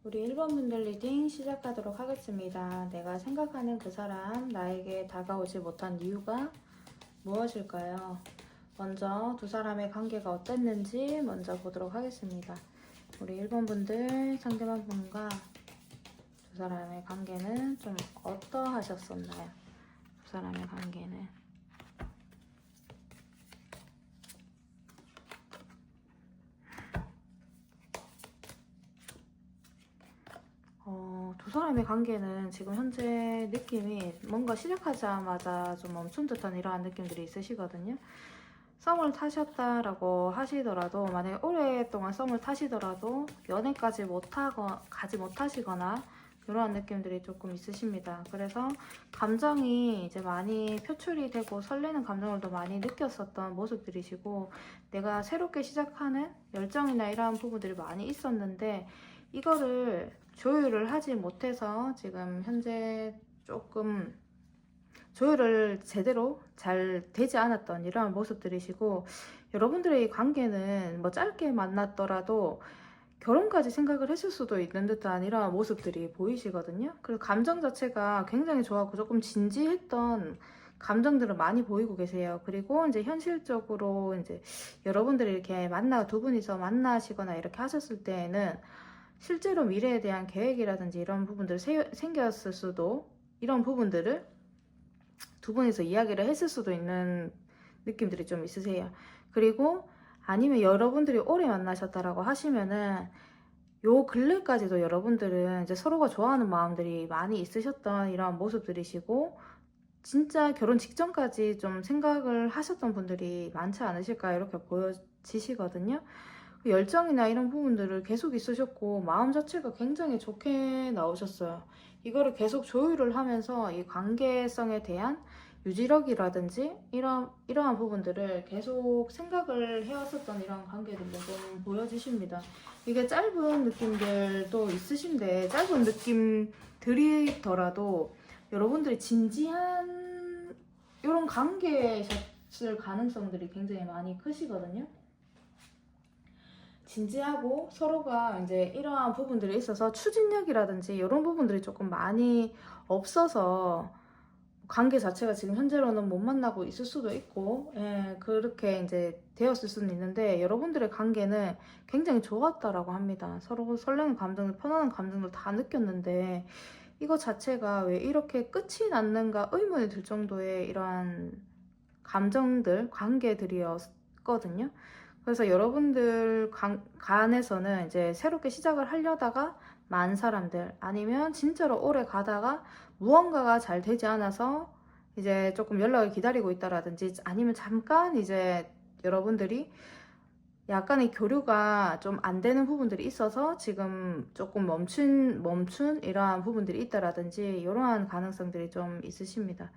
우리 1번 분들 리딩 시작하도록 하겠습니다. 내가 생각하는 그 사람, 나에게 다가오지 못한 이유가 무엇일까요? 먼저 두 사람의 관계가 어땠는지 먼저 보도록 하겠습니다. 우리 1번 분들 상대방 분과 두 사람의 관계는 좀 어떠하셨었나요? 두 사람의 관계는 두 사람의 관계는 지금 현재 느낌이 뭔가 시작하자마자 좀 멈춘 듯한 이러한 느낌들이 있으시거든요. 썸을 타셨다라고 하시더라도, 만약에 오랫동안 썸을 타시더라도 연애까지 가지 못하시거나 이러한 느낌들이 조금 있으십니다. 그래서 감정이 이제 많이 표출이 되고 설레는 감정을 더 많이 느꼈었던 모습들이시고, 내가 새롭게 시작하는 열정이나 이러한 부분들이 많이 있었는데 이거를 조율을 하지 못해서 지금 현재 조금 조율을 제대로 잘 되지 않았던 이러한 모습들이시고, 여러분들의 관계는 뭐 짧게 만났더라도 결혼까지 생각을 했을 수도 있는 듯한 이러한 모습들이 보이시거든요. 그리고 감정 자체가 굉장히 좋았고 조금 진지했던 감정들을 많이 보이고 계세요. 그리고 이제 현실적으로 이제 여러분들이 이렇게 두 분이서 만나시거나 이렇게 하셨을 때에는 실제로 미래에 대한 계획이라든지 이런 부분들이 생겼을 수도, 이런 부분들을 두 분이서 이야기를 했을 수도 있는 느낌들이 좀 있으세요. 그리고 아니면 여러분들이 오래 만나셨다라고 하시면은 요 근래까지도 여러분들은 이제 서로가 좋아하는 마음들이 많이 있으셨던 이런 모습들이시고, 진짜 결혼 직전까지 좀 생각을 하셨던 분들이 많지 않으실까 이렇게 보여지시거든요. 열정이나 이런 부분들을 계속 있으셨고 마음 자체가 굉장히 좋게 나오셨어요. 이거를 계속 조율을 하면서 이 관계성에 대한 유지력이라든지 이러한 부분들을 계속 생각을 해왔었던 이런 관계들도 좀 보여지십니다. 이게 짧은 느낌들도 있으신데, 짧은 느낌들이더라도 여러분들이 진지한 이런 관계셨을 가능성들이 굉장히 많이 크시거든요. 진지하고 서로가 이제 이러한 부분들이 있어서 추진력이라든지 이런 부분들이 조금 많이 없어서 관계 자체가 지금 현재로는 못 만나고 있을 수도 있고, 예, 그렇게 이제 되었을 수는 있는데, 여러분들의 관계는 굉장히 좋았다라고 합니다. 서로 설레는 감정들, 편안한 감정들 다 느꼈는데 이거 자체가 왜 이렇게 끝이 났는가 의문이 들 정도의 이러한 감정들, 관계들이었거든요. 그래서 여러분들 간에서는 이제 새롭게 시작을 하려다가 만 사람들, 아니면 진짜로 오래 가다가 무언가가 잘 되지 않아서 이제 조금 연락을 기다리고 있다라든지, 아니면 잠깐 이제 여러분들이 약간의 교류가 좀 안 되는 부분들이 있어서 지금 조금 멈춘 이러한 부분들이 있다라든지 이러한 가능성들이 좀 있으십니다.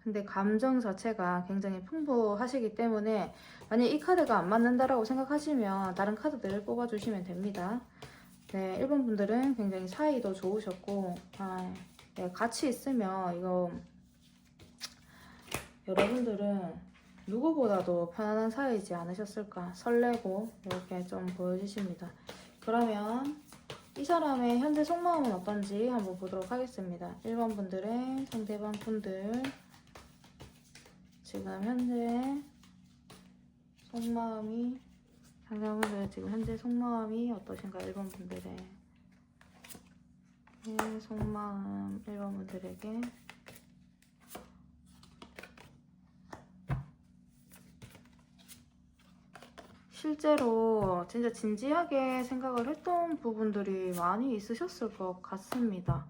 근데 감정 자체가 굉장히 풍부하시기 때문에 만약 이 카드가 안 맞는다라고 생각하시면 다른 카드들을 뽑아주시면 됩니다. 네, 1번 분들은 굉장히 사이도 좋으셨고, 네, 같이 있으면 이거 여러분들은 누구보다도 편안한 사이지 않으셨을까, 설레고 이렇게 좀 보여지십니다. 그러면 이 사람의 현재 속마음은 어떤지 한번 보도록 하겠습니다. 1번 분들의 상대방 분들 지금 현재 속마음이, 상대방분들의 지금 현재 속마음이 어떠신가? 1번 분들의 속마음, 1번 분들에게 실제로 진짜 진지하게 생각을 했던 부분들이 많이 있으셨을 것 같습니다.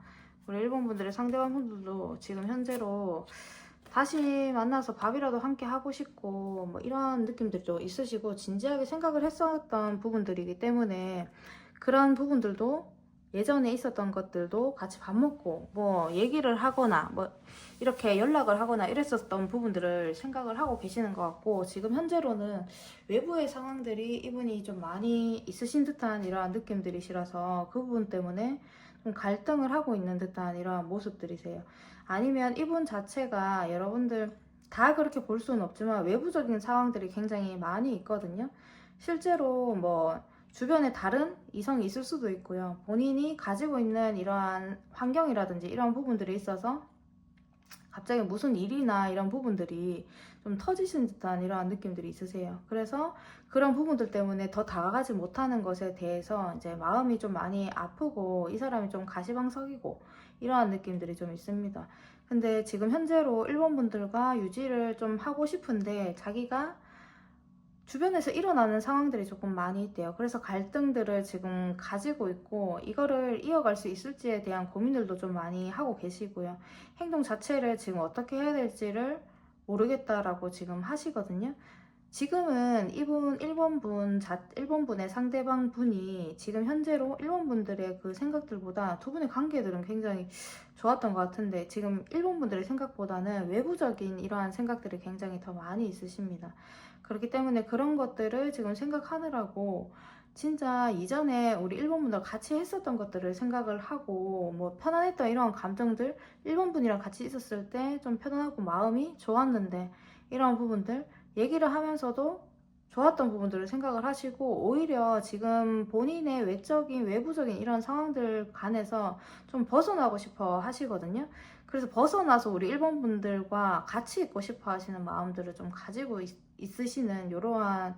우리 1번 분들의 상대방 분들도 지금 현재로 다시 만나서 밥이라도 함께 하고 싶고 뭐 이런 느낌들도 있으시고, 진지하게 생각을 했었던 부분들이기 때문에 그런 부분들도, 예전에 있었던 것들도 같이 밥 먹고 뭐 얘기를 하거나 뭐 이렇게 연락을 하거나 이랬었던 부분들을 생각을 하고 계시는 것 같고, 지금 현재로는 외부의 상황들이 이분이 좀 많이 있으신 듯한 이러한 느낌들이시라서 그 부분 때문에 좀 갈등을 하고 있는 듯한 이러한 모습들이세요. 아니면 이분 자체가, 여러분들 다 그렇게 볼 수는 없지만 외부적인 상황들이 굉장히 많이 있거든요. 실제로 뭐 주변에 다른 이성이 있을 수도 있고요. 본인이 가지고 있는 이러한 환경이라든지 이런 부분들이 있어서 갑자기 무슨 일이나 이런 부분들이 좀 터지신 듯한 이러한 느낌들이 있으세요. 그래서 그런 부분들 때문에 더 다가가지 못하는 것에 대해서 이제 마음이 좀 많이 아프고 이 사람이 좀 가시방석이고 이러한 느낌들이 좀 있습니다. 근데 지금 현재로 일본 분들과 유지를 좀 하고 싶은데 자기가 주변에서 일어나는 상황들이 조금 많이 있대요. 그래서 갈등들을 지금 가지고 있고 이거를 이어갈 수 있을지에 대한 고민들도 좀 많이 하고 계시고요. 행동 자체를 지금 어떻게 해야 될지를 모르겠다라고 지금 하시거든요. 지금은 이분 일본 분의 상대방 분이 지금 현재로 일본 분들의 그 생각들보다 두 분의 관계들은 굉장히 좋았던 것 같은데 지금 일본 분들의 생각보다는 외부적인 이러한 생각들이 굉장히 더 많이 있으십니다. 그렇기 때문에 그런 것들을 지금 생각하느라고 진짜 이전에 우리 일본 분들 같이 했었던 것들을 생각을 하고 뭐 편안했던 이런 감정들 일본 분이랑 같이 있었을 때 좀 편안하고 마음이 좋았는데 이런 부분들 얘기를 하면서도 좋았던 부분들을 생각을 하시고 오히려 지금 본인의 외부적인 이런 상황들 간에서 좀 벗어나고 싶어 하시거든요. 그래서 벗어나서 우리 일본 분들과 같이 있고 싶어 하시는 마음들을 좀 가지고 있으시는 이러한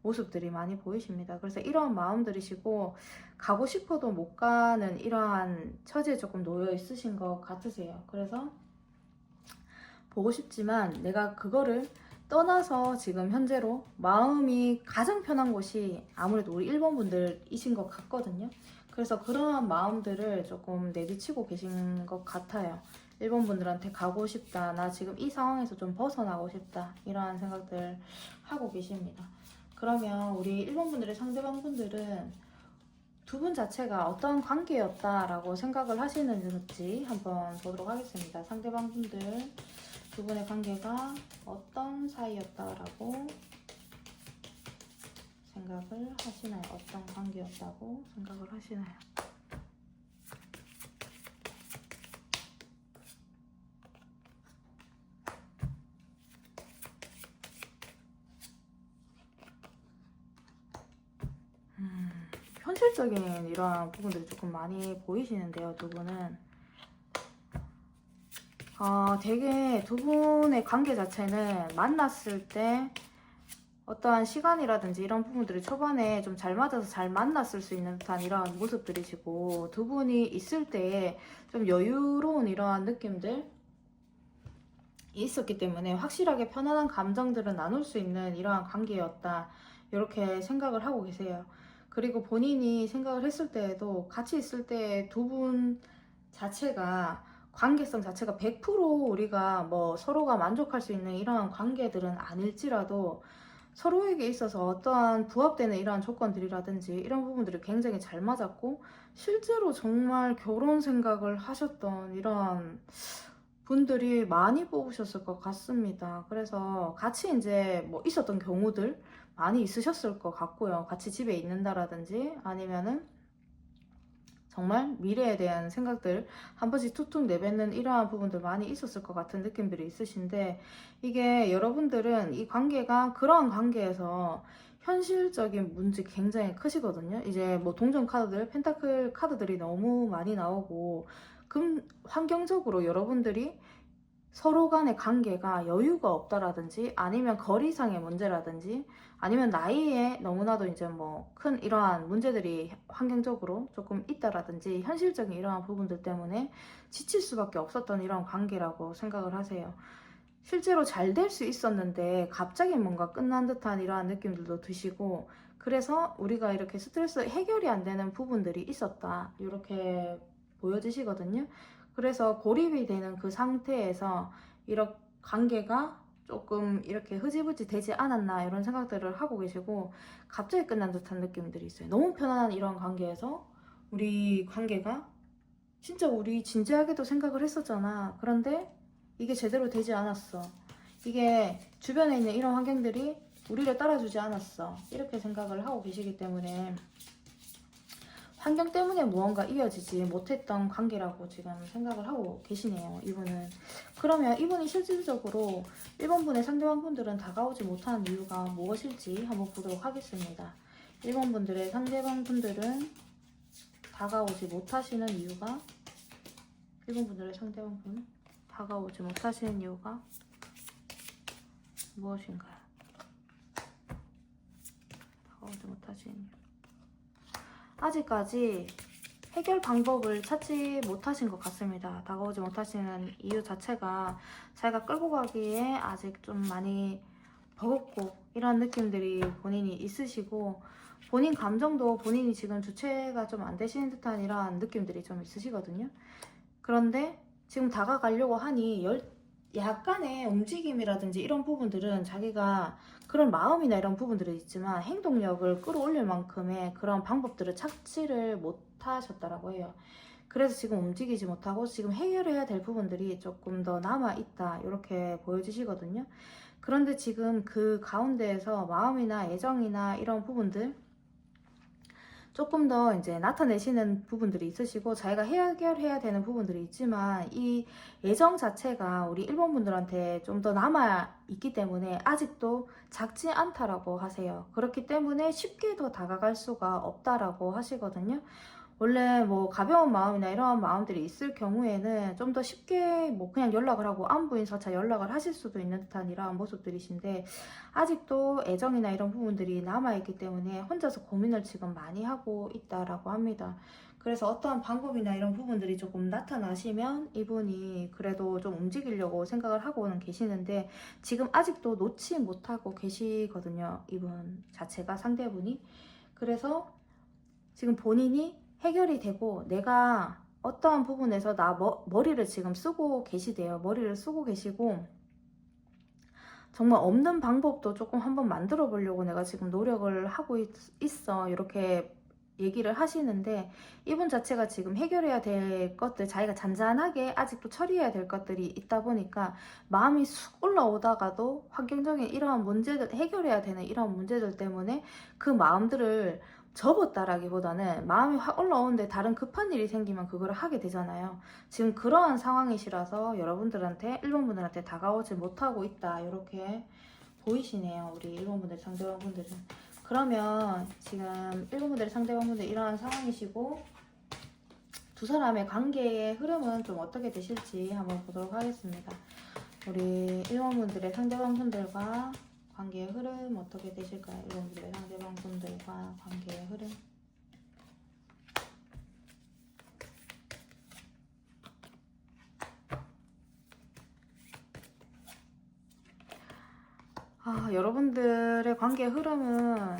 모습들이 많이 보이십니다. 그래서 이러한 마음들이시고 가고 싶어도 못 가는 이러한 처지에 조금 놓여 있으신 것 같으세요. 그래서 보고 싶지만 내가 그거를 떠나서 지금 현재로 마음이 가장 편한 곳이 아무래도 우리 일본 분들이신 것 같거든요. 그래서 그러한 마음들을 조금 내비치고 계신 것 같아요. 일본 분들한테 가고 싶다. 나 지금 이 상황에서 좀 벗어나고 싶다. 이러한 생각들 하고 계십니다. 그러면 우리 일본 분들의 상대방 분들은 두 분 자체가 어떤 관계였다라고 생각을 하시는지 한번 보도록 하겠습니다. 상대방 분들 두 분의 관계가 어떤 사이였다라고 생각을 하시나요? 어떤 관계였다고 생각을 하시나요? 현실적인 이러한 부분들이 조금 많이 보이시는데요, 두 분은. 되게 두 분의 관계 자체는 만났을 때 어떠한 시간이라든지 이런 부분들이 초반에 좀 잘 맞아서 잘 만났을 수 있는 듯한 이러한 모습들이시고 두 분이 있을 때에 좀 여유로운 이러한 느낌들 있었기 때문에 확실하게 편안한 감정들을 나눌 수 있는 이러한 관계였다 이렇게 생각을 하고 계세요. 그리고 본인이 생각을 했을 때에도 같이 있을 때 두 분 자체가 관계성 자체가 100% 우리가 뭐 서로가 만족할 수 있는 이러한 관계들은 아닐지라도 서로에게 있어서 어떠한 부합되는 이러한 조건들이라든지 이런 부분들이 굉장히 잘 맞았고 실제로 정말 결혼 생각을 하셨던 이러한 분들이 많이 뽑으셨을 것 같습니다. 그래서 같이 이제 뭐 있었던 경우들 많이 있으셨을 것 같고요. 같이 집에 있는다라든지 아니면은 정말 미래에 대한 생각들 한 번씩 툭툭 내뱉는 이러한 부분들 많이 있었을 것 같은 느낌들이 있으신데 이게 여러분들은 이 관계가 그러한 관계에서 현실적인 문제 굉장히 크시거든요. 이제 뭐 동전 카드들, 펜타클 카드들이 너무 많이 나오고 환경적으로 여러분들이 서로 간의 관계가 여유가 없다라든지 아니면 거리상의 문제라든지 아니면 나이에 너무나도 이제 뭐 큰 이러한 문제들이 환경적으로 조금 있다라든지 현실적인 이러한 부분들 때문에 지칠 수밖에 없었던 이런 관계라고 생각을 하세요. 실제로 잘 될 수 있었는데 갑자기 뭔가 끝난 듯한 이러한 느낌들도 드시고 그래서 우리가 이렇게 스트레스 해결이 안 되는 부분들이 있었다 이렇게 보여지시거든요. 그래서 고립이 되는 그 상태에서 이런 관계가 조금 이렇게 흐지부지 되지 않았나 이런 생각들을 하고 계시고 갑자기 끝난 듯한 느낌들이 있어요. 너무 편안한 이런 관계에서 우리 관계가 진짜 우리 진지하게도 생각을 했었잖아. 그런데 이게 제대로 되지 않았어. 이게 주변에 있는 이런 환경들이 우리를 따라주지 않았어. 이렇게 생각을 하고 계시기 때문에 환경 때문에 무언가 이어지지 못했던 관계라고 지금 생각을 하고 계시네요. 이분은. 그러면 이분이 실질적으로 일본 분의 상대방 분들은 다가오지 못하는 이유가 무엇일지 한번 보도록 하겠습니다. 1번 분들의 상대방 분들은 다가오지 못하시는 이유가 1번 분들의 상대방 분 다가오지 못하시는 이유가 무엇인가요? 다가오지 못하시는 이유. 아직까지 해결 방법을 찾지 못하신 것 같습니다. 다가오지 못하시는 이유 자체가 자기가 끌고 가기에 아직 좀 많이 버겁고 이런 느낌들이 본인이 있으시고, 본인 감정도 본인이 지금 주체가 좀 안 되시는 듯한 이런 느낌들이 좀 있으시거든요. 그런데 지금 다가가려고 하니 약간의 움직임이라든지 이런 부분들은 자기가 그런 마음이나 이런 부분들은 있지만 행동력을 끌어올릴 만큼의 그런 방법들을 찾지를 못하셨다라고 해요. 그래서 지금 움직이지 못하고 지금 해결해야 될 부분들이 조금 더 남아있다 이렇게 보여지시거든요. 그런데 지금 그 가운데에서 마음이나 애정이나 이런 부분들 조금 더 이제 나타내시는 부분들이 있으시고 자기가 해결해야 되는 부분들이 있지만 이 애정 자체가 우리 1번 분들한테 좀 더 남아 있기 때문에 아직도 작지 않다라고 하세요. 그렇기 때문에 쉽게도 다가갈 수가 없다라고 하시거든요. 원래 뭐 가벼운 마음이나 이런 마음들이 있을 경우에는 좀 더 쉽게 뭐 그냥 연락을 하고 안부인사차 연락을 하실 수도 있는 듯한 이러한 모습들이신데, 아직도 애정이나 이런 부분들이 남아있기 때문에 혼자서 고민을 지금 많이 하고 있다라고 합니다. 그래서 어떠한 방법이나 이런 부분들이 조금 나타나시면 이분이 그래도 좀 움직이려고 생각을 하고는 계시는데 지금 아직도 놓지 못하고 계시거든요. 이분 자체가, 상대분이. 그래서 지금 본인이 해결이 되고 내가 어떠한 부분에서 머리를 지금 쓰고 계시대요. 머리를 쓰고 계시고 정말 없는 방법도 조금 한번 만들어 보려고 내가 지금 노력을 하고 있어 이렇게 얘기를 하시는데, 이분 자체가 지금 해결해야 될 것들, 자기가 잔잔하게 아직도 처리해야 될 것들이 있다 보니까 마음이 쑥 올라오다가도 환경적인 이러한 문제들, 해결해야 되는 이러한 문제들 때문에 그 마음들을 접었다라기보다는 마음이 확 올라오는데 다른 급한 일이 생기면 그걸 하게 되잖아요. 지금 그러한 상황이시라서 여러분들한테 1번 분들한테 다가오지 못하고 있다 이렇게 보이시네요. 우리 1번 분들 상대방 분들은. 그러면 지금 1번 분들의 상대방 분들 이러한 상황이시고 두 사람의 관계의 흐름은 좀 어떻게 되실지 한번 보도록 하겠습니다. 우리 1번 분들의 상대방 분들과 관계의 흐름 어떻게 되실까요? 1번 분들의 상대방 분들과 관계의 흐름. 여러분들의 관계의 흐름은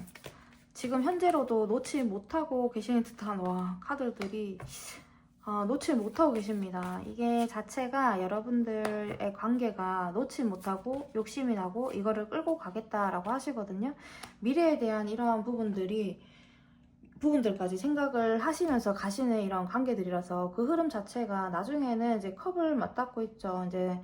지금 현재로도 놓지 못하고 계시는 듯한 카드들이 놓지 못하고 계십니다. 이게 자체가 여러분들의 관계가 놓지 못하고 욕심이 나고 이거를 끌고 가겠다라고 하시거든요. 미래에 대한 이러한 부분들까지 생각을 하시면서 가시는 이런 관계들이라서 그 흐름 자체가 나중에는 이제 컵을 맞닿고 있죠. 이제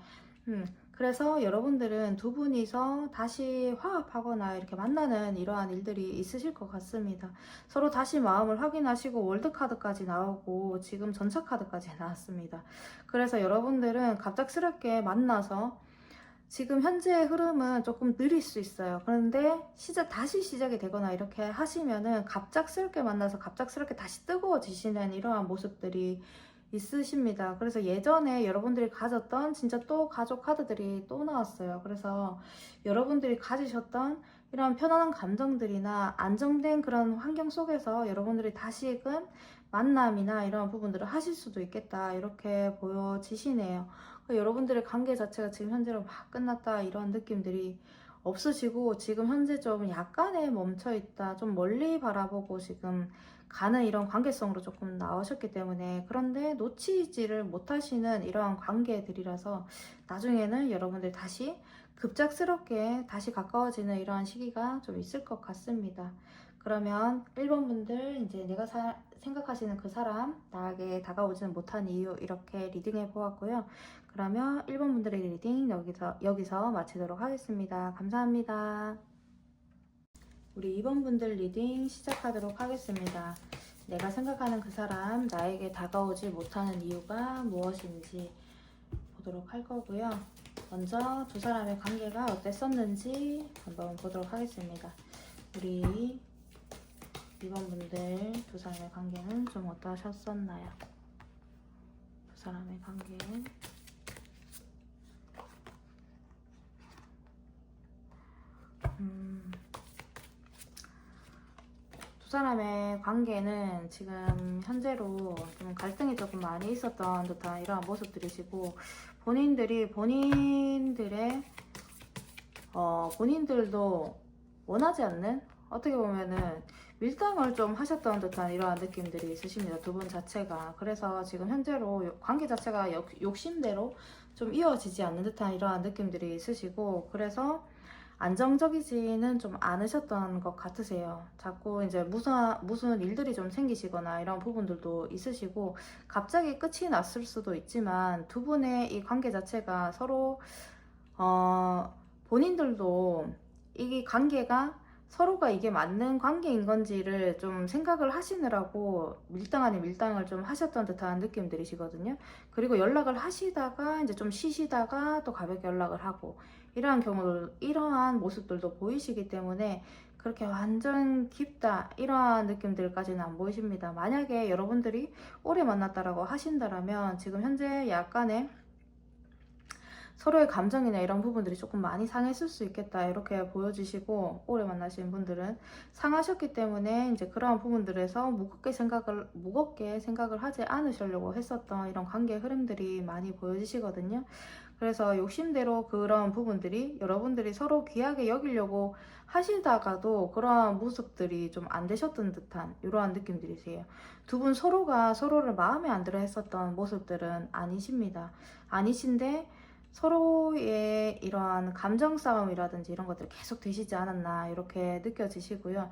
그래서 여러분들은 두 분이서 다시 화합하거나 이렇게 만나는 이러한 일들이 있으실 것 같습니다. 서로 다시 마음을 확인하시고 월드카드까지 나오고 지금 전차카드까지 나왔습니다. 그래서 여러분들은 갑작스럽게 만나서 지금 현재의 흐름은 조금 느릴 수 있어요. 그런데 다시 시작이 되거나 이렇게 하시면은 갑작스럽게 만나서 갑작스럽게 다시 뜨거워지시는 이러한 모습들이 있으십니다. 그래서 예전에 여러분들이 가졌던 진짜 또 가족 카드들이 또 나왔어요. 그래서 여러분들이 가지셨던 이런 편안한 감정들이나 안정된 그런 환경 속에서 여러분들이 다시금 만남이나 이런 부분들을 하실 수도 있겠다 이렇게 보여지시네요. 여러분들의 관계 자체가 지금 현재로 막 끝났다 이런 느낌들이 없으시고 지금 현재 좀 약간의 멈춰있다, 좀 멀리 바라보고 지금 가는 이런 관계성으로 조금 나오셨기 때문에, 그런데 놓치지를 못하시는 이러한 관계들이라서 나중에는 여러분들 다시 급작스럽게 다시 가까워지는 이러한 시기가 좀 있을 것 같습니다. 그러면 1번 분들, 이제 내가 생각하시는 그 사람, 나에게 다가오지는 못한 이유 이렇게 리딩해 보았고요. 그러면 1번 분들의 리딩 여기서 마치도록 하겠습니다. 감사합니다. 우리 2번 분들 리딩 시작하도록 하겠습니다. 내가 생각하는 그 사람, 나에게 다가오지 못하는 이유가 무엇인지 보도록 할 거고요. 먼저 두 사람의 관계가 어땠었는지 한번 보도록 하겠습니다. 우리 2번 분들 두 사람의 관계는 좀 어떠셨었나요? 두 사람의 관계. 두 사람의 관계는 지금 현재로 좀 갈등이 조금 많이 있었던 듯한 이러한 모습들이시고, 본인들도 원하지 않는, 어떻게 보면은 밀당을 좀 하셨던 듯한 이러한 느낌들이 있으십니다. 두 분 자체가. 그래서 지금 현재로 관계 자체가 욕심대로 좀 이어지지 않는 듯한 이러한 느낌들이 있으시고, 그래서 안정적이지는 좀 않으셨던 것 같으세요. 자꾸 이제 무슨 일들이 좀 생기시거나 이런 부분들도 있으시고, 갑자기 끝이 났을 수도 있지만 두 분의 이 관계 자체가 서로 본인들도 이 관계가 서로가 이게 맞는 관계인 건지를 좀 생각을 하시느라고 밀당 아닌 밀당을 좀 하셨던 듯한 느낌들이시거든요. 그리고 연락을 하시다가 이제 좀 쉬시다가 또 가볍게 연락을 하고, 이러한 모습들도 보이시기 때문에 그렇게 완전 깊다 이러한 느낌들까지는 안 보이십니다. 만약에 여러분들이 오래 만났다라고 하신다라면 지금 현재 약간의 서로의 감정이나 이런 부분들이 조금 많이 상했을 수 있겠다 이렇게 보여지시고, 오래 만나신 분들은 상하셨기 때문에 이제 그러한 부분들에서 무겁게 생각을 하지 않으시려고 했었던 이런 관계 흐름들이 많이 보여지시거든요. 그래서 욕심대로 그런 부분들이 여러분들이 서로 귀하게 여기려고 하시다가도 그러한 모습들이 좀 안 되셨던 듯한 이러한 느낌들이세요. 두 분 서로가 서로를 마음에 안 들어 했었던 모습들은 아니신데 서로의 이러한 감정 싸움이라든지 이런 것들이 계속 되시지 않았나 이렇게 느껴지시고요.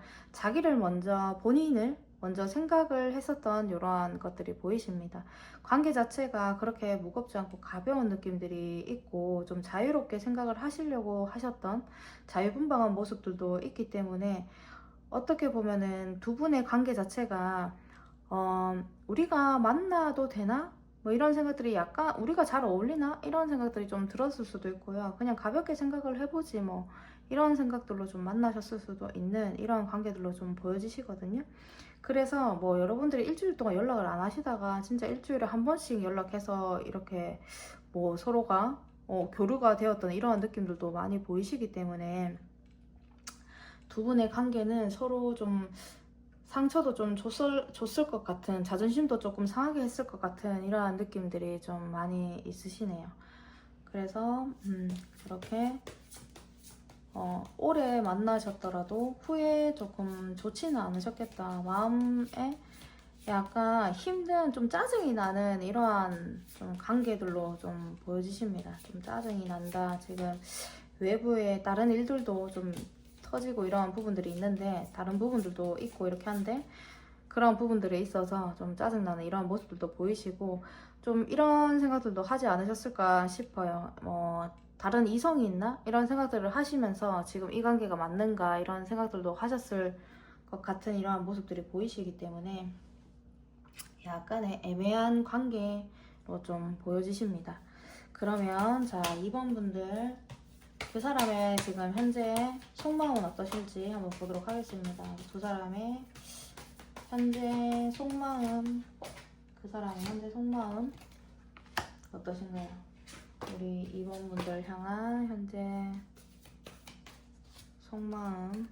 본인을 먼저 생각을 했었던 이러한 것들이 보이십니다. 관계 자체가 그렇게 무겁지 않고 가벼운 느낌들이 있고, 좀 자유롭게 생각을 하시려고 하셨던 자유분방한 모습들도 있기 때문에, 어떻게 보면은 두 분의 관계 자체가 우리가 만나도 되나? 뭐 이런 생각들이 약간 우리가 잘 어울리나? 이런 생각들이 좀 들었을 수도 있고요. 그냥 가볍게 생각을 해보지 뭐 이런 생각들로 좀 만나셨을 수도 있는 이런 관계들로 좀 보여지시거든요. 그래서 뭐 여러분들이 일주일 동안 연락을 안 하시다가 진짜 일주일에 한 번씩 연락해서 이렇게 뭐 서로가 교류가 되었던 이러한 느낌들도 많이 보이시기 때문에, 두 분의 관계는 서로 좀 상처도 좀 줬을 것 같은, 자존심도 조금 상하게 했을 것 같은 이러한 느낌들이 좀 많이 있으시네요. 그래서 그렇게 오래 만나셨더라도 후에 조금 좋지는 않으셨겠다. 마음에 약간 힘든, 좀 짜증이 나는 이러한 좀 관계들로 좀 보여지십니다. 좀 짜증이 난다. 지금 외부에 다른 일들도 좀 터지고 이러한 부분들이 있는데, 다른 부분들도 있고 이렇게 한데, 그런 부분들에 있어서 좀 짜증나는 이러한 모습들도 보이시고, 좀 이런 생각들도 하지 않으셨을까 싶어요. 다른 이성이 있나? 이런 생각들을 하시면서 지금 이 관계가 맞는가? 이런 생각들도 하셨을 것 같은 이러한 모습들이 보이시기 때문에 약간의 애매한 관계로 좀 보여지십니다. 그러면 자, 2번 분들 그 사람의 지금 현재 속마음은 어떠실지 한번 보도록 하겠습니다. 두 사람의 현재 속마음, 그 사람의 현재 속마음 어떠신가요? 우리 2번 분들 향한 현재 속마음.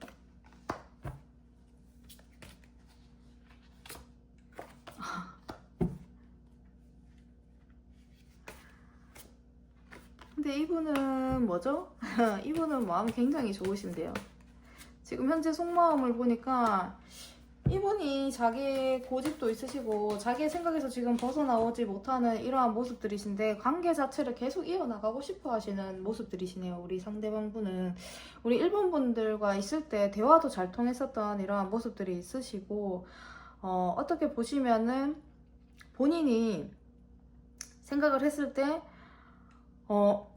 근데 이분은 뭐죠? 이분은 마음이 굉장히 좋으신데요. 지금 현재 속마음을 보니까 이분이 자기 고집도 있으시고 자기의 생각에서 지금 벗어나오지 못하는 이러한 모습들이신데, 관계 자체를 계속 이어나가고 싶어 하시는 모습들이시네요. 우리 상대방 분은 우리 1번 분들과 있을 때 대화도 잘 통했었던 이러한 모습들이 있으시고, 어떻게 보시면은 본인이 생각을 했을 때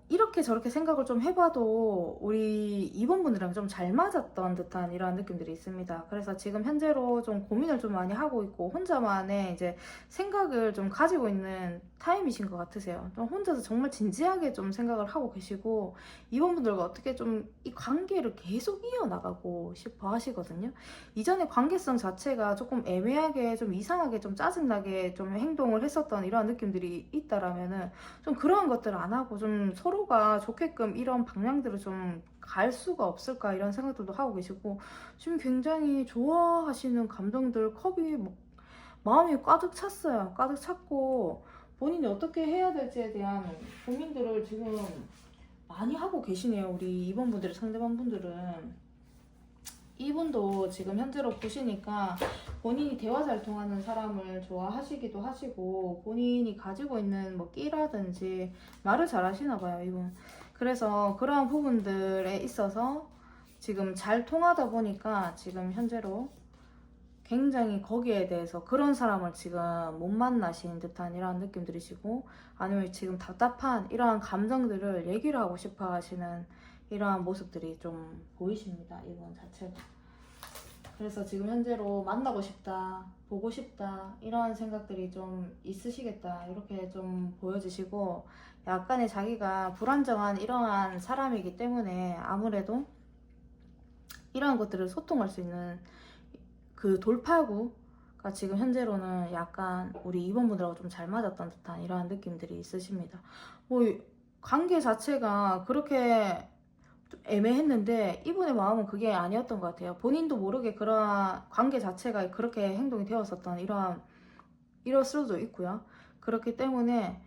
이렇게 저렇게 생각을 좀 해봐도 우리 2번 분들이랑 좀 잘 맞았던 듯한 이런 느낌들이 있습니다. 그래서 지금 현재로 좀 고민을 좀 많이 하고 있고 혼자만의 이제 생각을 좀 가지고 있는 타임이신 것 같으세요. 좀 혼자서 정말 진지하게 좀 생각을 하고 계시고 이번분들과 어떻게 좀 이 관계를 계속 이어나가고 싶어 하시거든요. 이전에 관계성 자체가 조금 애매하게 좀 이상하게 좀 짜증나게 좀 행동을 했었던 이러한 느낌들이 있다라면은 좀 그러한 것들을 안 하고 좀 서로가 좋게끔 이런 방향들을 좀 갈 수가 없을까 이런 생각들도 하고 계시고 지금 굉장히 좋아하시는 감정들 컵이 뭐 마음이 가득 찼어요. 가득 찼고 본인이 어떻게 해야 될지에 대한 고민들을 지금 많이 하고 계시네요. 우리 2번 분들의 상대방 분들은. 이분도 지금 현재로 보시니까 본인이 대화 잘 통하는 사람을 좋아하시기도 하시고 본인이 가지고 있는 뭐 끼라든지 말을 잘 하시나 봐요, 이분. 그래서 그러한 부분들에 있어서 지금 잘 통하다 보니까 지금 현재로 굉장히 거기에 대해서 그런 사람을 지금 못 만나신 듯한 이러한 느낌들이시고 아니면 지금 답답한 이러한 감정들을 얘기를 하고 싶어 하시는 이러한 모습들이 좀 보이십니다. 이번 자체가. 그래서 지금 현재로 만나고 싶다, 보고 싶다 이러한 생각들이 좀 있으시겠다 이렇게 좀 보여지시고 약간의 자기가 불안정한 이러한 사람이기 때문에 아무래도 이러한 것들을 소통할 수 있는 그 돌파구가 지금 현재로는 약간 우리 2번 분들하고 좀 잘 맞았던 듯한 이러한 느낌들이 있으십니다. 뭐 관계 자체가 그렇게 좀 애매했는데 이분의 마음은 그게 아니었던 것 같아요. 본인도 모르게 그런 관계 자체가 그렇게 행동이 되었었던 이럴 수도 있고요. 그렇기 때문에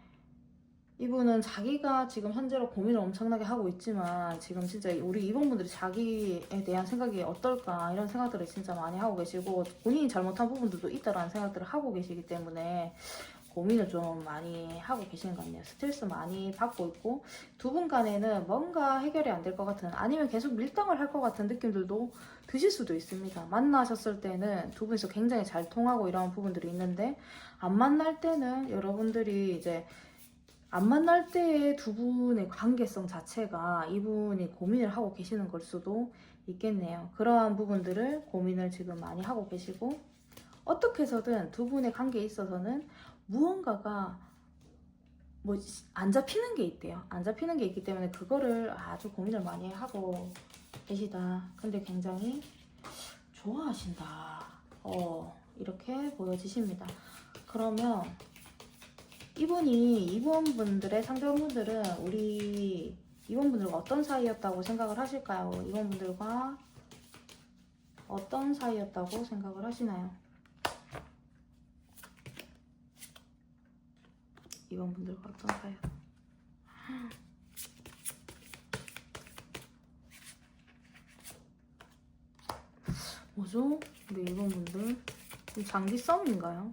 이분은 자기가 지금 현재로 고민을 엄청나게 하고 있지만 지금 진짜 우리 이번분들이 자기에 대한 생각이 어떨까 이런 생각들을 진짜 많이 하고 계시고 본인이 잘못한 부분들도 있다라는 생각들을 하고 계시기 때문에 고민을 좀 많이 하고 계시는 것 같네요. 스트레스 많이 받고 있고 두 분 간에는 뭔가 해결이 안 될 것 같은 아니면 계속 밀당을 할 것 같은 느낌들도 드실 수도 있습니다. 만나셨을 때는 두 분이서 굉장히 잘 통하고 이런 부분들이 있는데 안 만날 때는 여러분들이 이제 안 만날 때의 두 분의 관계성 자체가 이분이 고민을 하고 계시는 걸 수도 있겠네요. 그러한 부분들을 고민을 지금 많이 하고 계시고 어떻게 해서든 두 분의 관계에 있어서는 무언가가 뭐 안 잡히는 게 있대요. 안 잡히는 게 있기 때문에 그거를 아주 고민을 많이 하고 계시다. 근데 굉장히 좋아하신다. 이렇게 보여지십니다. 그러면 이분분들의 상대분들은 우리 이분분들과 어떤 사이였다고 생각을 하실까요? 이분분들과 어떤 사이였다고 생각을 하시나요? 이분분들과 어떤 사이? 뭐죠? 우리 이분분들 장기 싸움인가요?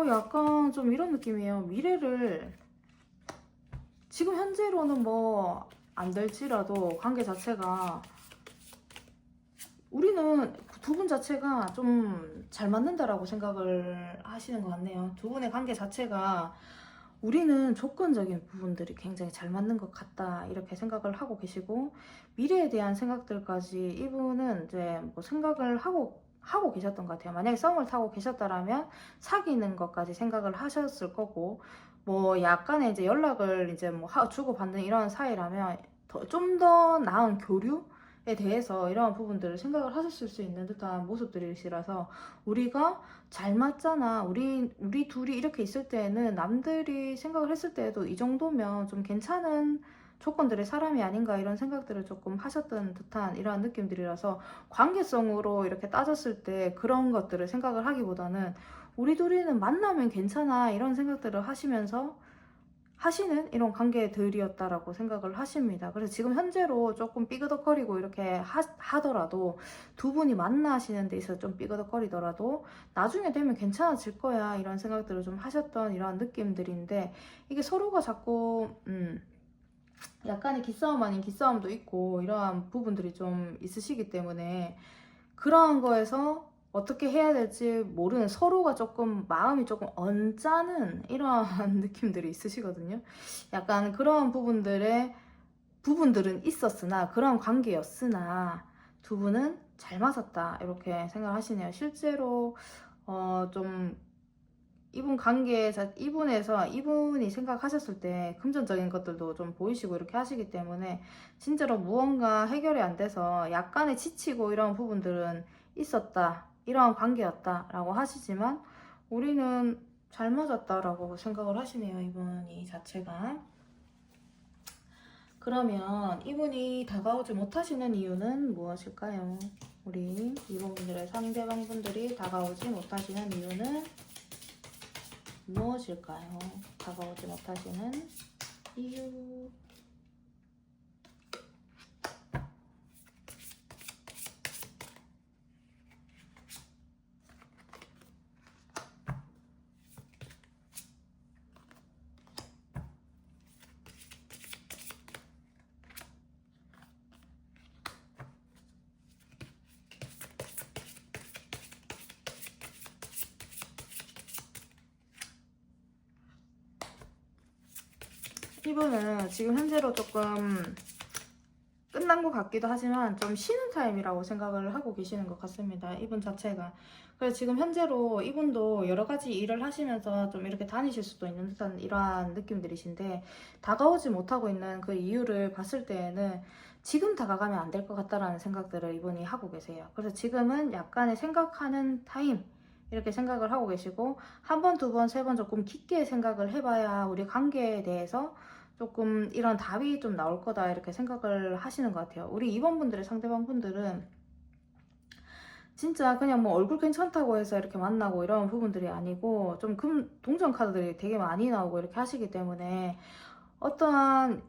약간 좀 이런 느낌이에요. 미래를 지금 현재로는 뭐 안 될지라도 관계 자체가 우리는 두 분 자체가 좀 잘 맞는다라고 생각을 하시는 것 같네요. 두 분의 관계 자체가 우리는 조건적인 부분들이 굉장히 잘 맞는 것 같다 이렇게 생각을 하고 계시고 미래에 대한 생각들까지 이분은 이제 뭐 생각을 하고 계셨던 것 같아요. 만약에 썸을 타고 계셨다라면 사귀는 것까지 생각을 하셨을 거고 뭐 약간의 이제 연락을 이제 뭐 주고받는 이런 사이라면 좀 더 나은 교류에 대해서 이러한 부분들을 생각을 하셨을 수 있는 듯한 모습들이시라서 우리가 잘 맞잖아. 우리 둘이 이렇게 있을 때는 남들이 생각을 했을 때에도 이 정도면 좀 괜찮은 조건들의 사람이 아닌가 이런 생각들을 조금 하셨던 듯한 이러한 느낌들이라서 관계성으로 이렇게 따졌을 때 그런 것들을 생각을 하기보다는 우리 둘이는 만나면 괜찮아 이런 생각들을 하시면서 하시는 이런 관계들이었다라고 생각을 하십니다. 그래서 지금 현재로 조금 삐그덕거리고 이렇게 하더라도 두 분이 만나시는 데 있어서 좀 삐그덕거리더라도 나중에 되면 괜찮아질 거야 이런 생각들을 좀 하셨던 이런 느낌들인데 이게 서로가 자꾸 약간의 기싸움 아닌 기싸움도 있고 이러한 부분들이 좀 있으시기 때문에 그러한 거에서 어떻게 해야 될지 모르는 서로가 조금 마음이 조금 언짢은 이러한 느낌들이 있으시거든요. 약간 그러한 부분들은 있었으나 그런 관계였으나 두 분은 잘 맞았다 이렇게 생각하시네요. 실제로 좀 이분 관계, 이분에서 이분이 생각하셨을 때 금전적인 것들도 좀 보이시고 이렇게 하시기 때문에 진짜로 무언가 해결이 안 돼서 약간의 지치고 이런 부분들은 있었다. 이러한 관계였다라고 하시지만 우리는 잘 맞았다라고 생각을 하시네요. 이분이 자체가. 그러면 이분이 다가오지 못하시는 이유는 무엇일까요? 우리 이분들의 상대방분들이 다가오지 못하시는 이유는 무엇일까요? 다가오지 못하시는 이유. 이분은 지금 현재로 조금 끝난 것 같기도 하지만 좀 쉬는 타임이라고 생각을 하고 계시는 것 같습니다. 이분 자체가. 그래서 지금 현재로 이분도 여러 가지 일을 하시면서 좀 이렇게 다니실 수도 있는 듯한 이러한 느낌들이신데 다가오지 못하고 있는 그 이유를 봤을 때에는 지금 다가가면 안 될 것 같다라는 생각들을 이분이 하고 계세요. 그래서 지금은 약간의 생각하는 타임 이렇게 생각을 하고 계시고 한 번, 두 번, 세 번 조금 깊게 생각을 해봐야 우리 관계에 대해서 조금 이런 답이 좀 나올 거다 이렇게 생각을 하시는 것 같아요. 우리 2번 분들의 상대방 분들은 진짜 그냥 뭐 얼굴 괜찮다고 해서 이렇게 만나고 이런 부분들이 아니고 좀 동전 카드들이 되게 많이 나오고 이렇게 하시기 때문에 어떠한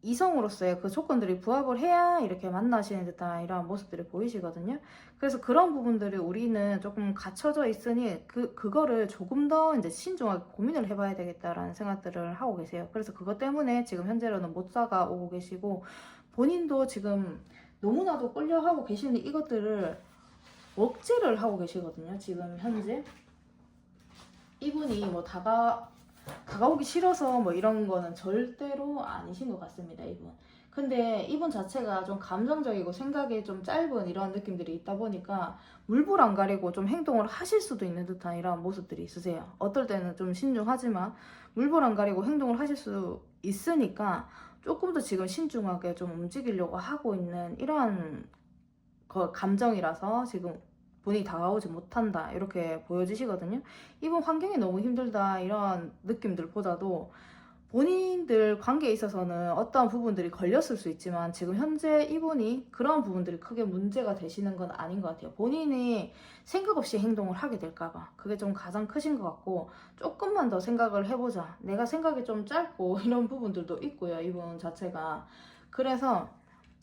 이성으로서의 그 조건들이 부합을 해야 이렇게 만나시는 듯한 이런 모습들이 보이시거든요. 그래서 그런 부분들을 우리는 조금 갇혀져 있으니 그거를 조금 더 이제 신중하게 고민을 해봐야 되겠다라는 생각들을 하고 계세요. 그래서 그것 때문에 지금 현재로는 못 다가오고 계시고 본인도 지금 너무나도 끌려하고 계시는 이것들을 억제를 하고 계시거든요. 지금 현재 이분이 뭐 다가오기 싫어서 뭐 이런 거는 절대로 아니신 것 같습니다, 이분. 근데 이분 자체가 좀 감정적이고 생각이 좀 짧은 이런 느낌들이 있다 보니까 물불 안 가리고 좀 행동을 하실 수도 있는 듯한 이런 모습들이 있으세요. 어떨 때는 좀 신중하지만 물불 안 가리고 행동을 하실 수 있으니까 조금 더 지금 신중하게 좀 움직이려고 하고 있는 이러한 감정이라서 지금 본인이 다가오지 못한다 이렇게 보여지시거든요. 이분 환경이 너무 힘들다 이런 느낌들보다도 본인들 관계에 있어서는 어떠한 부분들이 걸렸을 수 있지만 지금 현재 이분이 그런 부분들이 크게 문제가 되시는 건 아닌 것 같아요. 본인이 생각 없이 행동을 하게 될까봐 그게 좀 가장 크신 것 같고 조금만 더 생각을 해보자. 내가 생각이 좀 짧고 이런 부분들도 있고요. 이분 자체가. 그래서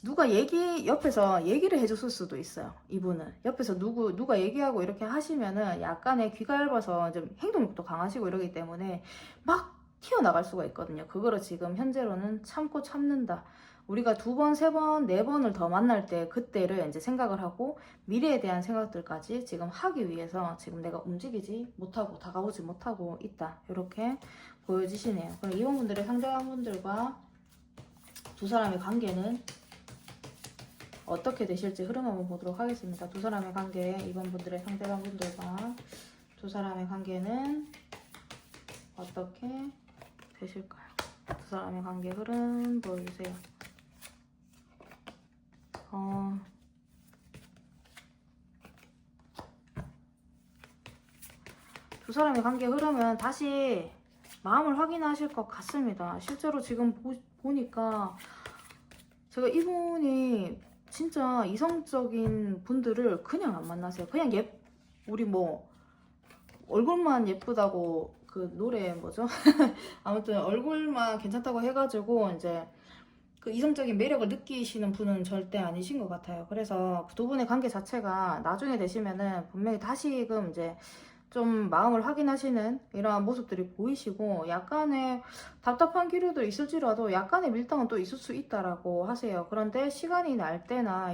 누가 옆에서 얘기를 해줬을 수도 있어요. 이분은 옆에서 누가 얘기하고 이렇게 하시면은 약간의 귀가 얇아서 좀 행동력도 강하시고 이러기 때문에 막 튀어나갈 수가 있거든요. 그거를 지금 현재로는 참고 참는다. 우리가 두 번, 세 번, 네 번을 더 만날 때 그때를 이제 생각을 하고 미래에 대한 생각들까지 지금 하기 위해서 지금 내가 움직이지 못하고 다가오지 못하고 있다. 이렇게 보여지시네요. 그럼 이분들의 상대방분들과 두 사람의 관계는 어떻게 되실지 흐름 한번 보도록 하겠습니다. 두 사람의 관계, 이번 분들의 상대방 분들과 두 사람의 관계는 어떻게 되실까요? 두 사람의 관계 흐름 보여주세요. 두 사람의 관계 흐름은 다시 마음을 확인하실 것 같습니다. 실제로 지금 보니까 제가 이분이 진짜 이성적인 분들을 그냥 안 만나세요. 그냥 우리 뭐 얼굴만 예쁘다고 그 노래 뭐죠? 아무튼 얼굴만 괜찮다고 해가지고 이제 그 이성적인 매력을 느끼시는 분은 절대 아니신 것 같아요. 그래서 두 분의 관계 자체가 나중에 되시면은 분명히 다시금 이제 좀 마음을 확인하시는 이러한 모습들이 보이시고 약간의 답답한 기류도 있을지라도 약간의 밀당은 또 있을 수 있다라고 하세요. 그런데 시간이 날 때나